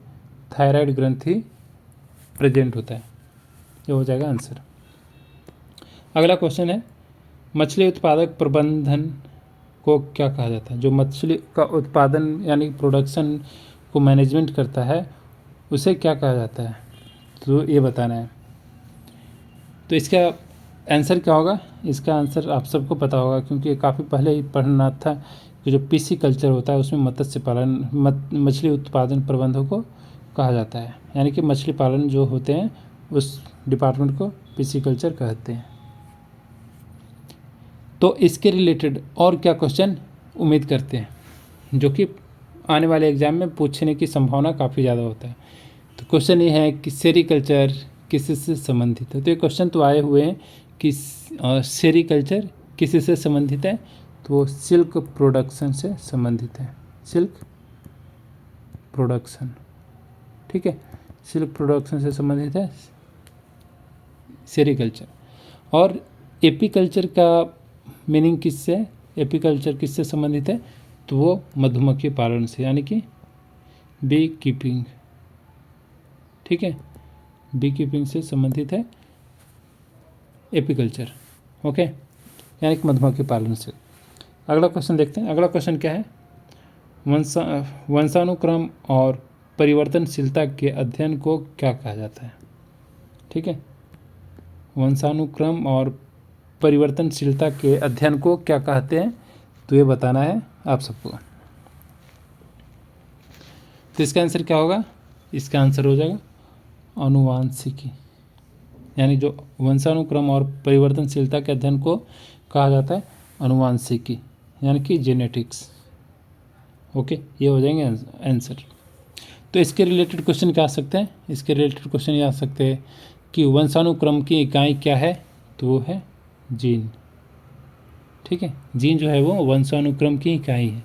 Speaker 1: थायराइड ग्रंथि प्रेजेंट होता है। ये हो जाएगा आंसर। अगला क्वेश्चन है, मछली उत्पादक प्रबंधन को क्या कहा जाता है? जो मछली का उत्पादन यानी प्रोडक्शन को मैनेजमेंट करता है उसे क्या कहा जाता है? तो ये बताना है। तो इसका आंसर क्या होगा? इसका आंसर आप सबको पता होगा क्योंकि ये काफ़ी पहले ही पढ़ना था कि जो पीसी कल्चर होता है उसमें मत्स्य पालन मछली उत्पादन प्रबंधों को कहा जाता है। यानी कि मछली पालन जो होते हैं उस डिपार्टमेंट को पीसी कल्चर कहते हैं। तो इसके रिलेटेड और क्या क्वेश्चन उम्मीद करते हैं जो कि आने वाले एग्जाम में पूछने की संभावना काफ़ी ज़्यादा होता है? तो क्वेश्चन ये है कि सेरीकल्चर किससे संबंधित है? तो ये क्वेश्चन तो आए हुए हैं कि सेरीकल्चर किससे संबंधित है? तो वो सिल्क प्रोडक्शन से संबंधित है। सिल्क प्रोडक्शन, ठीक है, सिल्क प्रोडक्शन से संबंधित है सेरीकल्चर। और एपीकल्चर का मीनिंग किससे? एपीकल्चर किससे संबंधित है? तो वो मधुमक्खी पालन से, यानी कि बी कीपिंग। ठीक है, बी कीपिंग से संबंधित है एपीकल्चर। ओके, यानी कि मधुमक्खी पालन से। अगला क्वेश्चन देखते हैं। अगला क्वेश्चन क्या है? वंशानुक्रम और परिवर्तनशीलता के अध्ययन को क्या कहा जाता है? ठीक है, वंशानुक्रम और परिवर्तनशीलता के अध्ययन को क्या कहते हैं? तो ये बताना है आप सबको। तो इसका आंसर क्या होगा? इसका आंसर हो जाएगा आनुवांशिकी। यानी जो वंशानुक्रम और परिवर्तनशीलता के अध्ययन को कहा जाता है आनुवांशिकी, यानी कि जेनेटिक्स। ओके, ये हो जाएंगे आंसर। तो इसके रिलेटेड क्वेश्चन क्या आ सकते हैं? इसके रिलेटेड क्वेश्चन ये आ सकते हैं कि वंशानुक्रम की इकाई क्या है? तो वो है जीन। ठीक है, जीन जो है वो वंशानुक्रम की इकाई है।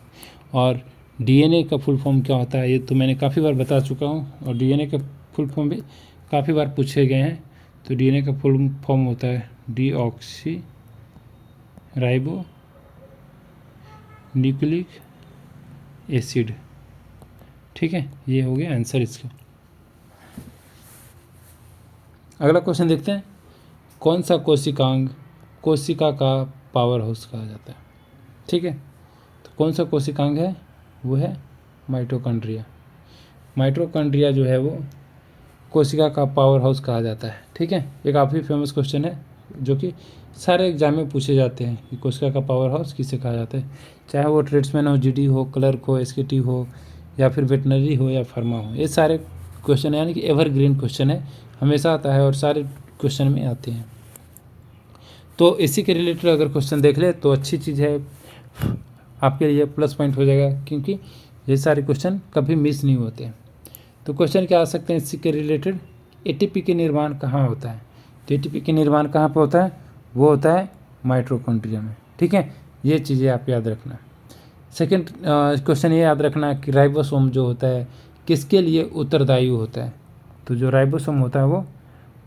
Speaker 1: और डीएनए का फुल फॉर्म क्या होता है? ये तो मैंने काफ़ी बार बता चुका हूँ, और डीएनए का फुल फॉर्म भी काफ़ी बार पूछे गए हैं। तो डीएनए का फुल फॉर्म होता है डीऑक्सी राइबो न्यूक्लिक एसिड। ठीक है, ये हो गया आंसर इसका। अगला क्वेश्चन देखते हैं, कौन सा कोशिकांग कोशिका का पावर हाउस कहा जाता है? ठीक है, तो कौन सा कोशिकांग है? वो है माइटोकॉन्ड्रिया। माइटोकॉन्ड्रिया जो है वो कोशिका का पावर हाउस कहा जाता है। ठीक है, ये काफ़ी फेमस क्वेश्चन है जो कि सारे एग्जाम में पूछे जाते हैं कि कोशिका का पावर हाउस किसे कहा जाता है, चाहे वो ट्रेड्समैन हो, जीडी हो, क्लर्क हो, एसकेटी हो, या फिर वेटनरी हो, या फार्मा हो। ये सारे क्वेश्चन यानी कि एवरग्रीन क्वेश्चन है, हमेशा आता है और सारे क्वेश्चन में आते हैं। तो इसी के रिलेटेड अगर क्वेश्चन देख ले तो अच्छी चीज़ है। आपके लिए प्लस पॉइंट हो जाएगा, क्योंकि ये सारे क्वेश्चन कभी मिस नहीं होते। तो क्वेश्चन क्या आ सकते हैं इससे के रिलेटेड, एटीपी के निर्माण कहाँ होता है? तो एटीपी के निर्माण कहाँ पे होता है? वो होता है माइटोकॉन्ड्रिया में। ठीक है, ये चीज़ें आप याद रखना। सेकंड क्वेश्चन ये याद रखना कि राइबोसोम जो होता है किसके लिए उत्तरदायी होता है? तो जो राइबोसोम होता है वो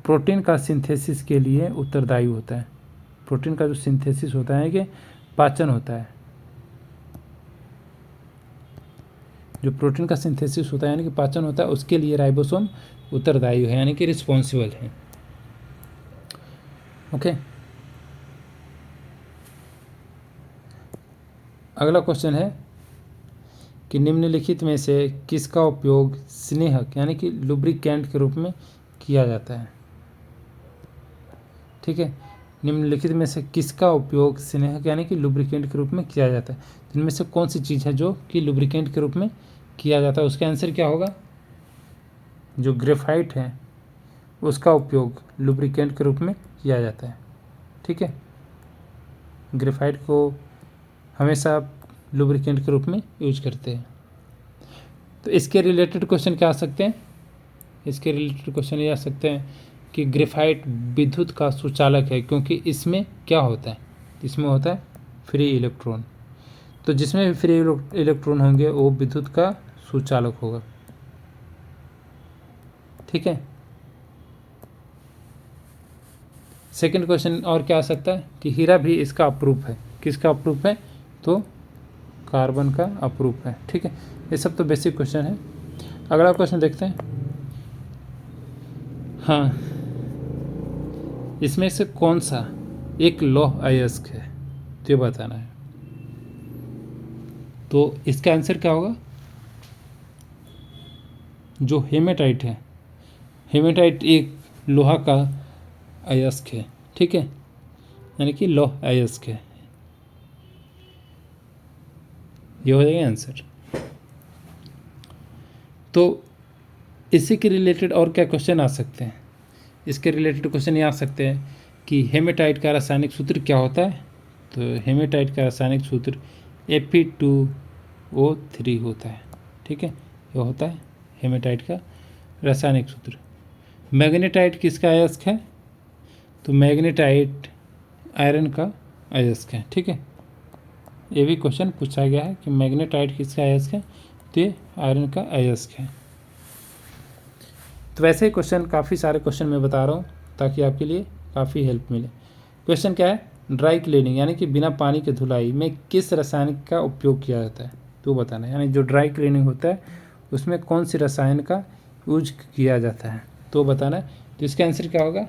Speaker 1: प्रोटीन का सिंथेसिस के लिए उत्तरदायी होता है। प्रोटीन का जो सिंथेसिस होता है कि पाचन होता है, जो प्रोटीन का सिंथेसिस होता है यानी कि पाचन होता है, उसके लिए राइबोसोम उत्तरदायी है, यानी कि रिस्पॉन्सिबल है। ओके, अगला क्वेश्चन है कि निम्नलिखित में से किसका उपयोग स्नेहक यानी कि लुब्रिकेंट के रूप में किया जाता है? ठीक है, निम्नलिखित में से किसका उपयोग स्नेहक यानी कि लुब्रिकेंट के रूप में किया जाता है? इनमें से कौन सी चीज़ है जो कि लुब्रिकेंट के रूप में किया जाता है? उसका आंसर क्या होगा? जो ग्रेफाइट है उसका उपयोग लुब्रिकेंट के रूप में किया जाता है। ठीक है, ग्रेफाइट को हमेशा लुब्रिकेंट के रूप में यूज करते हैं। तो इसके रिलेटेड क्वेश्चन क्या आ सकते हैं? इसके रिलेटेड क्वेश्चन ये आ सकते हैं कि ग्रेफाइट विद्युत का सुचालक है, क्योंकि इसमें क्या होता है? इसमें होता है फ्री इलेक्ट्रॉन। तो जिसमें भी फ्री इलेक्ट्रॉन होंगे वो विद्युत का सुचालक होगा। ठीक है, सेकंड क्वेश्चन और क्या आ सकता है कि हीरा भी इसका अप्रूप है। किसका अप्रूप है? तो कार्बन का अप्रूप है। ठीक है, ये सब तो बेसिक क्वेश्चन है। अगला क्वेश्चन देखते हैं। हाँ, इसमें से कौन सा एक लौह अयस्क है? तो ये बताना है। तो इसका आंसर क्या होगा? जो हेमेटाइट है, हेमेटाइट एक लोहा का अयस्क है। ठीक है, यानी कि लौह अयस्क है। ये हो जाएगा आंसर। तो इसी के रिलेटेड और क्या क्वेश्चन आ सकते हैं? इसके रिलेटेड क्वेश्चन ये आ सकते हैं कि हेमेटाइट का रासायनिक सूत्र क्या होता है? तो हेमेटाइट का रासायनिक सूत्र Fe2O3 होता है। ठीक है, ये होता है हेमेटाइट का रासायनिक सूत्र। मैग्नेटाइट किसका अयस्क है? तो मैग्नेटाइट आयरन का अयस्क है। ठीक है, ये भी क्वेश्चन पूछा गया है कि मैग्नेटाइट किसका अयस्क है? तो ये आयरन का अयस्क है। तो वैसे ही क्वेश्चन काफ़ी सारे क्वेश्चन मैं बता रहा हूँ ताकि आपके लिए काफ़ी हेल्प मिले। क्वेश्चन क्या है? ड्राई क्लीनिंग यानी कि बिना पानी के धुलाई में किस रासायनिक का उपयोग किया जाता है? तो बताना है, यानी जो ड्राई क्लीनिंग होता है उसमें कौन सी रसायन का यूज किया जाता है? तो बताना है। तो इसका आंसर क्या होगा?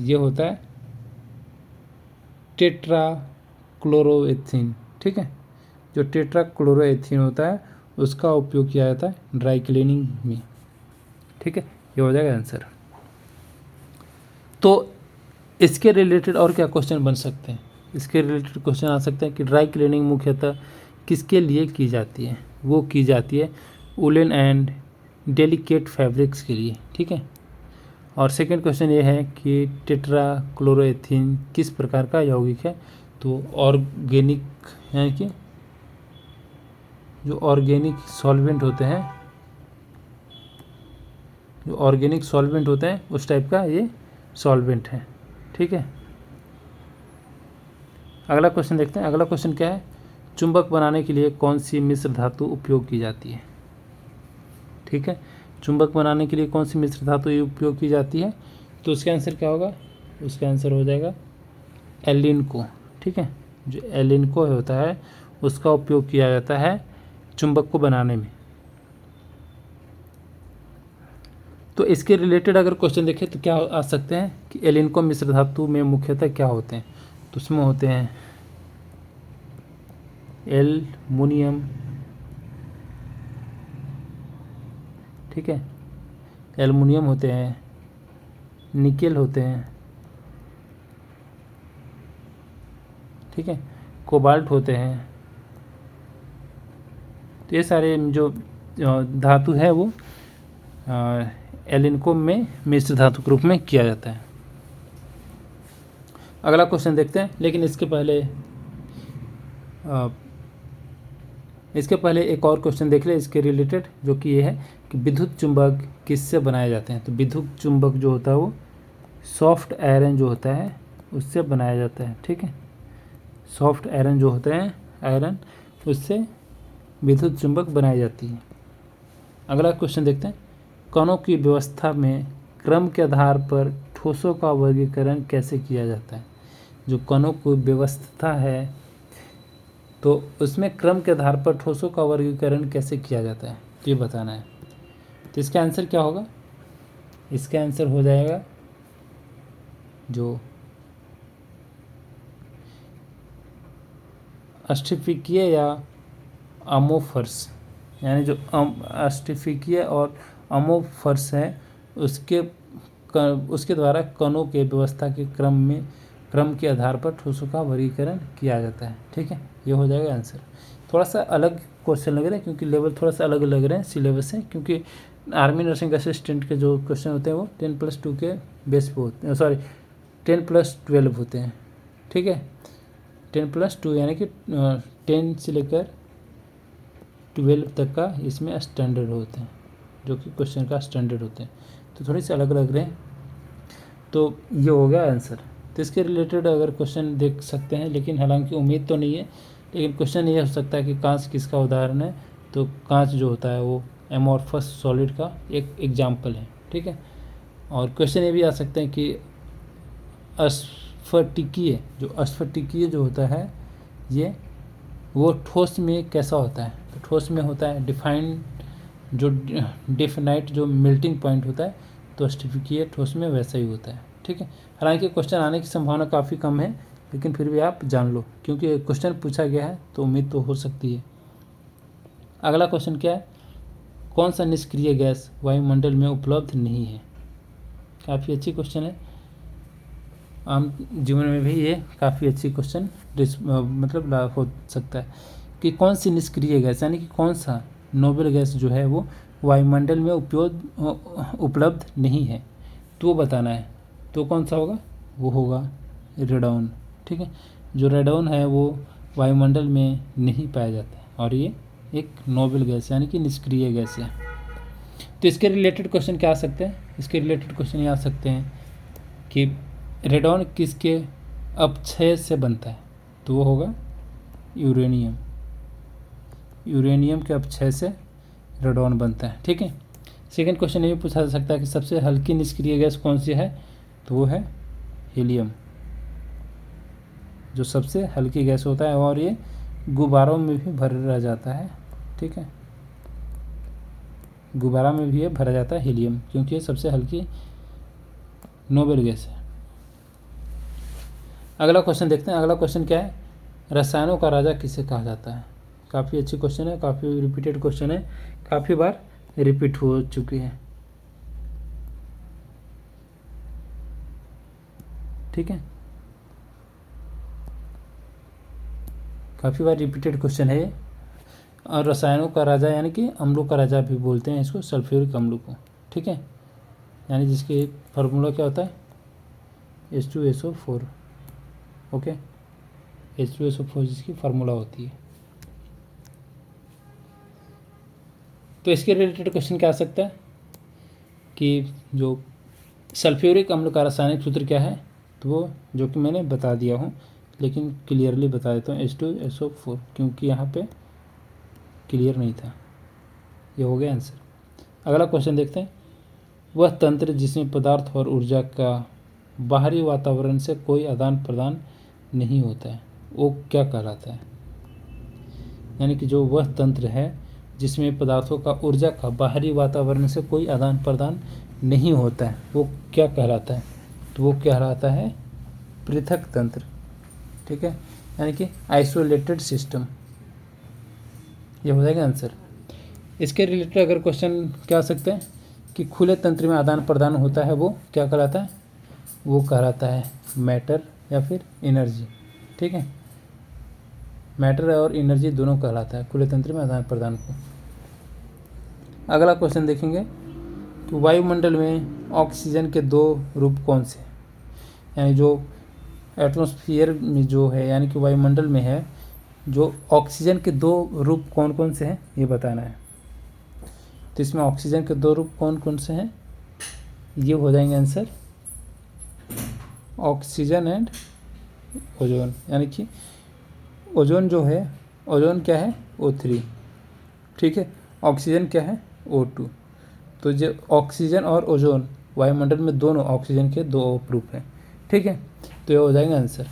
Speaker 1: ये होता है टेट्राक्लोरोएथीन। ठीक है, जो टेट्राक्लोरोएथीन होता है उसका उपयोग किया जाता है ड्राई क्लीनिंग में। ठीक है, ये हो जाएगा आंसर। तो इसके रिलेटेड और क्या क्वेश्चन बन सकते हैं? इसके रिलेटेड क्वेश्चन आ सकते हैं कि ड्राई क्लीनिंग मुख्यतः किसके लिए की जाती है? वो की जाती है वुलन एंड डेलिकेट फैब्रिक्स के लिए। ठीक है, और सेकंड क्वेश्चन ये है कि टेट्राक्लोरोएथीन किस प्रकार का यौगिक है? तो ऑर्गेनिक, यानी कि जो ऑर्गेनिक सॉल्वेंट होते हैं, जो ऑर्गेनिक सॉल्वेंट होते हैं उस टाइप का ये सॉल्वेंट है। ठीक है, अगला क्वेश्चन देखते हैं। अगला क्वेश्चन क्या है? चुंबक बनाने के लिए कौन सी मिश्र धातु उपयोग की जाती है? ठीक है, चुंबक बनाने के लिए कौन सी मिश्र धातु उपयोग की जाती है? तो उसका आंसर क्या होगा? उसका आंसर हो जाएगा एलिनको। ठीक है, जो एलिनको होता है उसका उपयोग किया जाता है चुंबक को बनाने में। तो इसके रिलेटेड अगर क्वेश्चन देखें तो क्या आ सकते हैं कि एलिनको मिश्र धातु में मुख्यतः क्या होते हैं? तो उसमें होते हैं एल्युमिनियम। ठीक है, एल्युमिनियम होते हैं, निकेल होते हैं। ठीक है, कोबाल्ट होते हैं। तो ये सारे जो धातु है वो एलिनको में मिश्र धातु के रूप में किया जाता है। अगला क्वेश्चन देखते हैं, लेकिन इसके पहले इसके पहले एक और क्वेश्चन देख ले इसके रिलेटेड, जो कि ये है कि विद्युत चुंबक किससे बनाए जाते हैं। तो विद्युत चुंबक जो होता है वो सॉफ्ट आयरन जो होता है उससे बनाया जाता है। ठीक है, सॉफ्ट आयरन जो होता है आयरन, उससे विद्युत चुंबक बनाई जाती है। अगला क्वेश्चन देखते हैं, कणों की व्यवस्था में क्रम के आधार पर ठोसों का वर्गीकरण कैसे किया जाता है। जो कणों की व्यवस्था है तो उसमें क्रम के आधार पर ठोसों का वर्गीकरण कैसे किया जाता है, तो ये बताना है। तो इसका आंसर क्या होगा, इसका आंसर हो जाएगा जो अष्टफिकीय या अमोफर्स, यानी जो अष्टफिकीय और अमोफर्स है उसके द्वारा कणों के व्यवस्था के क्रम के आधार पर ठोसों का वर्गीकरण किया जाता है। ठीक है, ये हो जाएगा आंसर। थोड़ा सा अलग क्वेश्चन लग रहे हैं क्योंकि लेवल थोड़ा सा अलग लग रहे हैं सिलेबस से, क्योंकि आर्मी नर्सिंग असिस्टेंट के जो क्वेश्चन होते हैं वो 10+2 के बेस पे होते हैं, सॉरी 10+12 होते हैं। ठीक है, 10+2 यानी कि 10 से लेकर 12 तक का इसमें स्टैंडर्ड होते हैं, जो कि क्वेश्चन का स्टैंडर्ड होते हैं, तो थोड़ी सी अलग लग रहे हैं। तो ये हो गया आंसर। तो इसके रिलेटेड अगर क्वेश्चन देख सकते हैं, लेकिन हालांकि उम्मीद तो नहीं है, लेकिन क्वेश्चन ये हो सकता है कि कांच किसका उदाहरण है। तो कांच जो होता है वो एमॉर्फस सॉलिड का एक एग्जाम्पल है। ठीक है, और क्वेश्चन ये भी आ सकते हैं कि अस्फटिकीय जो होता है ये वो ठोस में कैसा होता है। तो ठोस में होता है डेफिनाइट जो मेल्टिंग पॉइंट होता है, तो अस्फटिकीय ठोस में वैसा ही होता है। ठीक है, हालांकि क्वेश्चन आने की संभावना काफ़ी कम है, लेकिन फिर भी आप जान लो क्योंकि क्वेश्चन पूछा गया है तो उम्मीद तो हो सकती है। अगला क्वेश्चन क्या है, कौन सा निष्क्रिय गैस वायुमंडल में उपलब्ध नहीं है। काफ़ी अच्छी क्वेश्चन है, आम जीवन में भी ये काफ़ी अच्छी क्वेश्चन मतलब हो सकता है कि कौन सी निष्क्रिय गैस, यानी कि कौन सा नोबेल गैस जो है वो वायुमंडल में उपलब्ध नहीं है, तो वो बताना है। तो कौन सा होगा, वो होगा रेडॉन। ठीक है, जो रेडॉन है वो वायुमंडल में नहीं पाया जाता है और ये एक नोबेल गैस यानी कि निष्क्रिय गैस है। तो इसके रिलेटेड क्वेश्चन क्या आ सकते हैं, इसके रिलेटेड क्वेश्चन ये आ सकते हैं कि रेडॉन किसके अपक्षय से बनता है। तो वो होगा यूरेनियम, यूरेनियम के अपक्षय से रेडॉन बनता है। ठीक है, सेकंड क्वेश्चन ये पूछा जा सकता है कि सबसे हल्की निष्क्रिय गैस कौन सी है। तो वो है हीलियम, जो सबसे हल्की गैस होता है और ये गुब्बारों में भी भरा जाता है। ठीक है, गुब्बारा में भी ये भरा जाता है हीलियम, क्योंकि ये सबसे हल्की नोबेल गैस है। अगला क्वेश्चन देखते हैं। अगला क्वेश्चन क्या है, रसायनों का राजा किसे कहा जाता है। काफ़ी अच्छी क्वेश्चन है, काफ़ी रिपीटेड क्वेश्चन है, काफ़ी बार रिपीट हो चुकी है। ठीक है, काफ़ी बार रिपीटेड क्वेश्चन है। और रसायनों का राजा यानी कि अम्लों का राजा भी बोलते हैं इसको, सल्फ्यूरिक अम्लों को। ठीक है, यानी जिसके फार्मूला क्या होता है H2SO4। ओके, H2SO4 जिसकी फार्मूला होती है। तो इसके रिलेटेड क्वेश्चन क्या आ सकता है कि जो सल्फ्यूरिक अम्ल का रासायनिक सूत्र क्या है। तो वो जो कि मैंने बता दिया हूँ, लेकिन क्लियरली बता देता हूँ, H2SO4, क्योंकि यहाँ पे क्लियर नहीं था। ये हो गया आंसर। अगला क्वेश्चन देखते हैं, वह तंत्र जिसमें पदार्थ और ऊर्जा का बाहरी वातावरण से कोई आदान प्रदान नहीं होता है, वो क्या कहलाता है। यानी कि जो वह तंत्र है जिसमें पदार्थों का ऊर्जा का बाहरी वातावरण से कोई आदान प्रदान नहीं होता है, वो क्या कहलाता है। तो वो कहलाता है पृथक तंत्र। ठीक है, यानी कि आइसोलेटेड सिस्टम, ये हो जाएगा आंसर। इसके रिलेटेड अगर क्वेश्चन क्या आ सकते हैं कि खुले तंत्र में आदान प्रदान होता है, वो क्या कहलाता है, वो कहलाता है मैटर या फिर एनर्जी। ठीक है, मैटर और एनर्जी दोनों कहलाता है खुले तंत्र में आदान प्रदान को। अगला क्वेश्चन देखेंगे कि वायुमंडल में ऑक्सीजन के 2 रूप कौन से, यानी जो एटमॉस्फेयर में जो है, यानी कि वायुमंडल में है, जो ऑक्सीजन के दो रूप कौन कौन से हैं ये बताना है। तो इसमें ऑक्सीजन के दो रूप कौन कौन से हैं, ये हो जाएंगे आंसर ऑक्सीजन एंड ओजोन। यानी कि ओजोन जो है, ओजोन क्या है O3, ठीक है, ऑक्सीजन क्या है O2। तो जो ऑक्सीजन और ओजोन वायुमंडल में दोनों ऑक्सीजन के दो रूप हैं, ठीक है, तो ये हो जाएगा आंसर।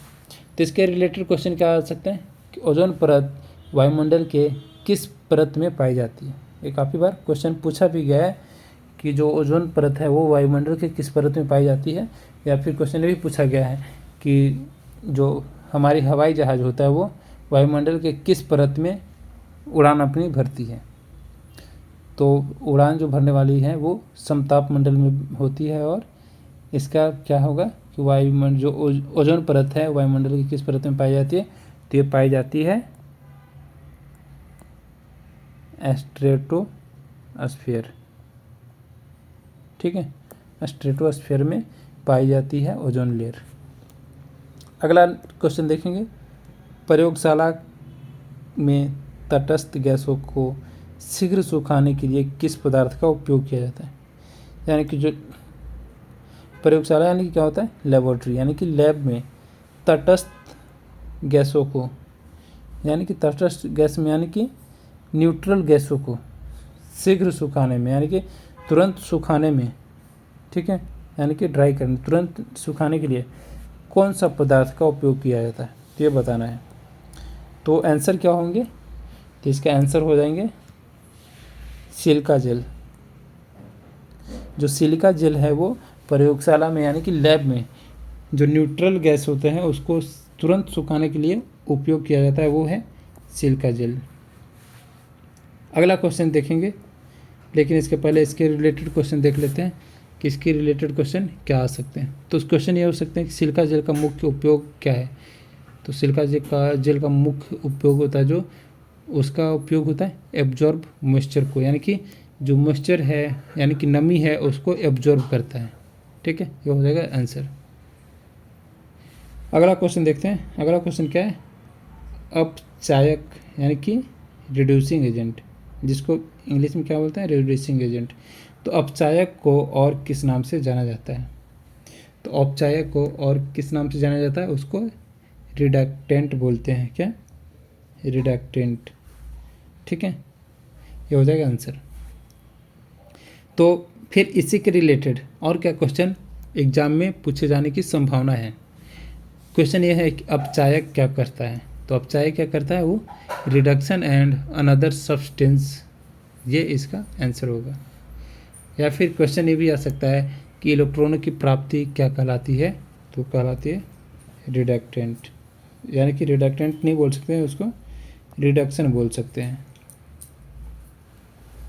Speaker 1: तो इसके रिलेटेड क्वेश्चन क्या आ सकते हैं कि ओजोन परत वायुमंडल के किस परत में पाई जाती है। ये काफ़ी बार क्वेश्चन पूछा भी गया है कि जो ओजोन परत है वो वायुमंडल के किस परत में पाई जाती है, या फिर क्वेश्चन ये भी पूछा गया है कि जो हमारी हवाई जहाज़ होता है वो वायुमंडल के किस परत में उड़ान अपनी भरती है। तो उड़ान जो भरने वाली है वो समताप मंडल में होती है, और इसका क्या होगा कि वायुमंडल जो ओजोन परत है वायुमंडल की किस परत में पाई जाती है, तो ये पाई जाती है स्ट्रेटोस्फीयर, ठीक है, स्ट्रेटोस्फीयर में पाई जाती है ओजोन लेयर। अगला क्वेश्चन देखेंगे, प्रयोगशाला में तटस्थ गैसों को शीघ्र सुखाने के लिए किस पदार्थ का उपयोग किया जाता है। यानी कि जो प्रयोगशाला यानी कि क्या होता है लेबोरेटरी, यानी कि लैब में तटस्थ गैसों को, यानी कि तटस्थ गैस में यानी कि न्यूट्रल गैसों को शीघ्र सुखाने में, यानी कि तुरंत सुखाने में, ठीक है, यानी कि ड्राई करने, तुरंत सुखाने के लिए कौन सा पदार्थ का उपयोग किया जाता है, तो ये बताना है। तो आंसर क्या होंगे, तो इसके आंसर हो जाएंगे सिलिका जेल। जो सिलिका जेल है वो प्रयोगशाला में यानी कि लैब में जो न्यूट्रल गैस होते हैं उसको तुरंत सुखाने के लिए उपयोग किया जाता है, वो है सिलिका जेल। अगला क्वेश्चन देखेंगे, लेकिन इसके पहले इसके रिलेटेड क्वेश्चन देख लेते हैं कि इसके रिलेटेड क्वेश्चन क्या आ सकते हैं। तो उस क्वेश्चन ये हो सकते हैं कि सिलिका जेल का मुख्य उपयोग क्या है। तो सिलिका जेल का मुख्य उपयोग होता है, जो उसका उपयोग होता है एब्जॉर्ब मॉइस्चर को, यानी कि जो मॉइस्चर है यानी कि नमी है उसको एब्जॉर्ब करता है, ठीक है, ये हो जाएगा आंसर। अगला क्वेश्चन देखते हैं। अगला क्वेश्चन क्या है, अपचायक यानी कि रिड्यूसिंग एजेंट, जिसको इंग्लिश में क्या बोलते हैं रिड्यूसिंग एजेंट। तो अपचायक को और किस नाम से जाना जाता है। तो अपचायक को और किस नाम से जाना जाता है, उसको रिडक्टेंट बोलते हैं। क्या, रिडक्टेंट, ठीक है, ये हो जाएगा आंसर। तो फिर इसी के रिलेटेड और क्या क्वेश्चन एग्जाम में पूछे जाने की संभावना है। क्वेश्चन ये है कि अपचायक क्या करता है। तो अपचायक क्या करता है, वो रिडक्शन एंड अनदर सब्सटेंस, ये इसका आंसर होगा। या फिर क्वेश्चन ये भी आ सकता है कि इलेक्ट्रॉनों की प्राप्ति क्या कहलाती है, तो कहलाती है रिडक्टेंट, यानी कि रिडक्टेंट नहीं बोल सकते हैं उसको, रिडक्शन बोल सकते हैं,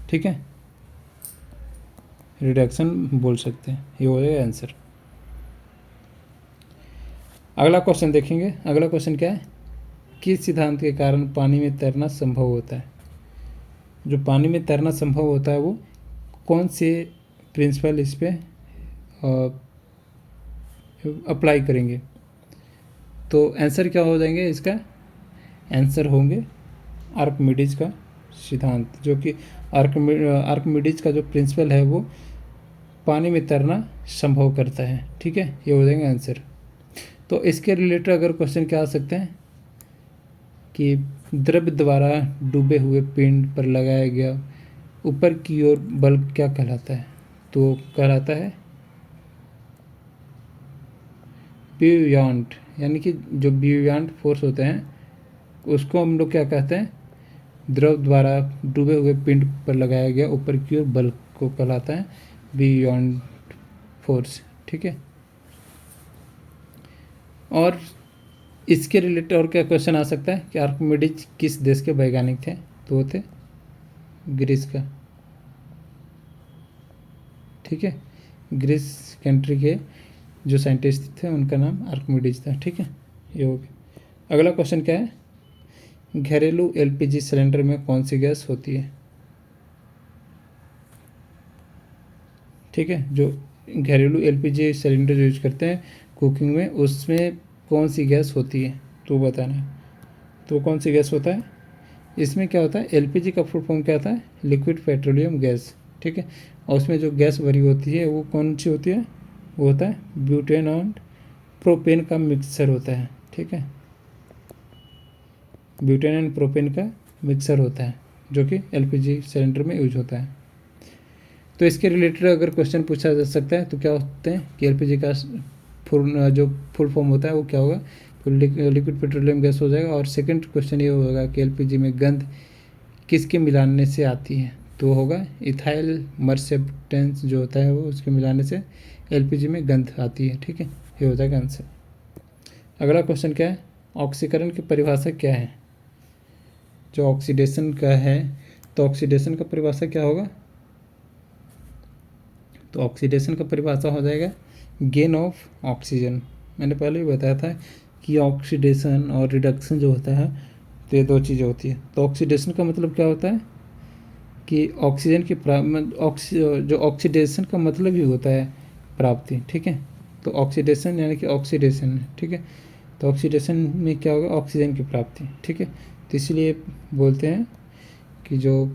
Speaker 1: ठीक है, रिडक्शन बोल सकते हैं, ये हो जाएगा आंसर। अगला क्वेश्चन देखेंगे। अगला क्वेश्चन क्या है, किस सिद्धांत के कारण पानी में तैरना संभव होता है। जो पानी में तैरना संभव होता है वो कौन से प्रिंसिपल इस पे अप्लाई करेंगे। तो आंसर क्या हो जाएंगे, इसका आंसर होंगे आर्किमिडीज का सिद्धांत, जो कि आर्किमिडीज का जो प्रिंसिपल है वो पानी में तैरना संभव करता है, ठीक है, ये हो जाएंगे आंसर। तो इसके रिलेटेड अगर क्वेश्चन क्या आ सकते हैं कि द्रव्य द्वारा डूबे हुए पिंड पर लगाया गया ऊपर की ओर बल क्या कहलाता है। तो कहलाता है ब्यूयांट, यानी कि जो ब्यूयांट फोर्स होते हैं उसको हम लोग क्या कहते हैं, द्रव द्वारा डूबे हुए पिंड पर लगाया गया ऊपर की ओर बल को कहलाता है ब्यूयांट फोर्स, ठीक है। और इसके रिलेटेड और क्या क्वेश्चन आ सकता है कि आर्किमिडीज किस देश के वैज्ञानिक थे। तो वो थे ग्रीस का, ठीक है, ग्रीस कंट्री के जो साइंटिस्ट थे उनका नाम आर्किमिडीज था, ठीक है, ये हो गया। अगला क्वेश्चन क्या है, घरेलू एलपीजी सिलेंडर में कौन सी गैस होती है। ठीक है, जो घरेलू एलपीजी सिलेंडर जो यूज करते हैं कुकिंग में, उसमें कौन सी गैस होती है, तो बताना है। तो वो कौन सी गैस होता है? इसमें क्या होता है, एलपीजी का फुल फॉर्म क्या होता है? लिक्विड पेट्रोलियम गैस, ठीक है। और उसमें जो गैस भरी होती है वो कौन सी होती है? वो होता है ब्यूटेन और प्रोपेन का मिक्सचर होता है, ठीक है। ब्यूटेन एंड प्रोपेन का मिक्सचर होता है जो कि एलपीजी सिलेंडर में यूज होता है। तो इसके रिलेटेड अगर क्वेश्चन पूछा जा सकता है तो क्या होते हैं कि एलपीजी का जो फुल फॉर्म होता है वो क्या होगा? तो लिक्विड पेट्रोलियम गैस हो जाएगा। और सेकंड क्वेश्चन ये होगा कि एलपीजी में गंध किसके मिलाने से आती है? तो होगा इथाइल मर्सेप्टेंस जो होता है वो, उसके मिलाने से एलपीजी में गंध आती है, ठीक है। ये हो जाएगा आंसर। अगला क्वेश्चन क्या है? ऑक्सीकरण की परिभाषा क्या है? जो ऑक्सीडेशन का है, तो ऑक्सीडेशन का परिभाषा क्या होगा? तो ऑक्सीडेशन का परिभाषा हो जाएगा गेन ऑफ ऑक्सीजन। मैंने पहले ही बताया था कि ऑक्सीडेशन और रिडक्शन जो होता है तो ये दो चीज़ें होती है। तो ऑक्सीडेशन का मतलब क्या होता है कि ऑक्सीजन की जो ऑक्सीडेशन का मतलब ही होता है प्राप्ति, ठीक है। तो ऑक्सीडेशन यानी कि ऑक्सीडेशन, ठीक है। तो ऑक्सीडेशन में क्या होगा? ऑक्सीजन की प्राप्ति, ठीक है। तो इसलिए बोलते हैं कि जो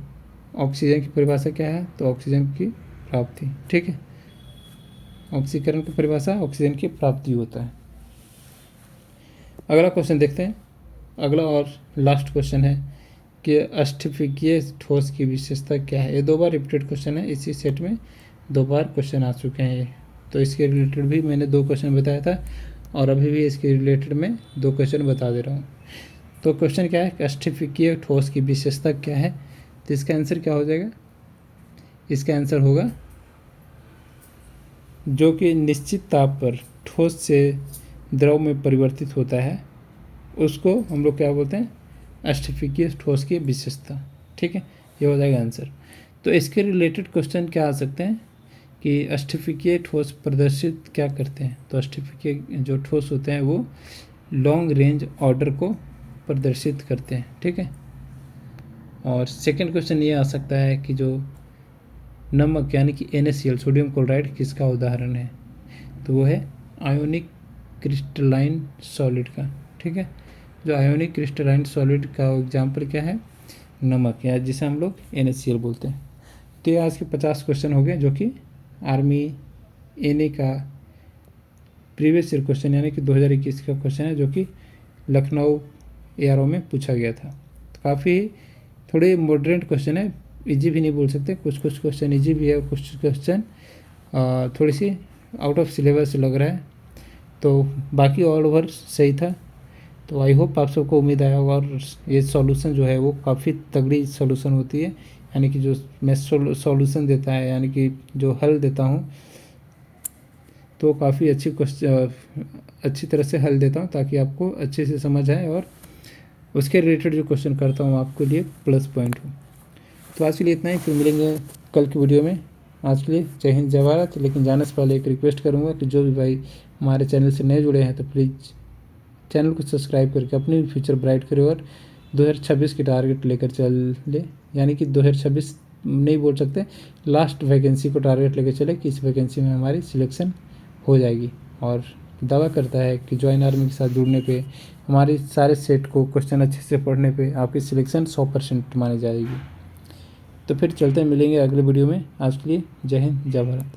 Speaker 1: ऑक्सीजन की परिभाषा क्या है? तो ऑक्सीजन की प्राप्ति, ठीक है। ऑक्सीकरण की परिभाषा ऑक्सीजन की प्राप्ति होता है। अगला क्वेश्चन देखते हैं। अगला और लास्ट क्वेश्चन है कि अष्टफिकीय ठोस की विशेषता क्या है? ये 2 बार रिपीटेड क्वेश्चन है, इसी सेट में 2 बार क्वेश्चन आ चुके हैं ये। तो इसके रिलेटेड भी मैंने 2 क्वेश्चन बताया था और अभी भी इसके रिलेटेड में 2 क्वेश्चन बता दे रहा हूँ। तो क्वेश्चन क्या है कि अष्टफिकीय ठोस की विशेषता क्या है? तो इसका आंसर क्या हो जाएगा? इसका आंसर होगा जो कि निश्चित ताप पर ठोस से द्रव में परिवर्तित होता है, उसको हम लोग क्या बोलते हैं? अष्टफिकीय ठोस की विशेषता, ठीक है। ये हो जाएगा आंसर। तो इसके रिलेटेड क्वेश्चन क्या आ सकते हैं कि अष्टफिकीय ठोस प्रदर्शित क्या करते हैं? तो अष्टफिकीय जो ठोस होते हैं वो लॉन्ग रेंज ऑर्डर को प्रदर्शित करते हैं, ठीक है। और सेकंड क्वेश्चन ये आ सकता है कि जो नमक यानी कि NaCl सोडियम क्लोराइड किसका उदाहरण है? तो वो है आयोनिक क्रिस्टलाइन सॉलिड का, ठीक है। जो आयोनिक क्रिस्टलाइन सॉलिड का एग्जाम्पल क्या है? नमक, या जिसे हम लोग NaCl बोलते हैं। तो ये आज के 50 क्वेश्चन हो गए जो कि आर्मी NA का प्रीवियस ईयर क्वेश्चन यानी कि 2021 का क्वेश्चन है जो कि लखनऊ ARO में पूछा गया था। तो काफ़ी थोड़े मॉडरेट क्वेश्चन है, इजी भी नहीं बोल सकते, कुछ क्वेश्चन इजी भी है, कुछ क्वेश्चन थोड़ी सी आउट ऑफ सिलेबस लग रहा है। तो बाकी ऑल ओवर सही था। तो आई होप आप सबको उम्मीद आया होगा। और ये सॉल्यूशन जो है वो काफ़ी तगड़ी सॉल्यूशन होती है, यानी कि जो मैं सॉल्यूशन देता है यानी कि जो हल देता हूँ तो काफ़ी अच्छी तरह से हल देता हूँ ताकि आपको अच्छे से समझ आए और उसके रिलेटेड जो क्वेश्चन करता हूँ आपके लिए प्लस पॉइंट हो। तो आज के लिए इतना ही, फिर मिलेंगे कल की वीडियो में। आज के लिए जय हिंद जय भारत। लेकिन जाने से पहले एक रिक्वेस्ट करूँगा कि जो भी भाई हमारे चैनल से नए जुड़े हैं तो प्लीज़ चैनल को सब्सक्राइब करके अपनी फ्यूचर ब्राइट करें और 2026 की टारगेट लेकर चल ले, यानी कि 2026 नहीं बोल सकते, लास्ट वैकेंसी को टारगेट लेकर चले कि इस वैकेंसी में हमारी सिलेक्शन हो जाएगी। और दावा करता है कि ज्वाइन आर्मी के साथ जुड़ने पे, हमारे सारे सेट को क्वेश्चन अच्छे से पढ़ने पे आपकी सिलेक्शन 100% मानी जाएगी। तो फिर चलते मिलेंगे अगले वीडियो में। आज के लिए जय हिंद जय भारत।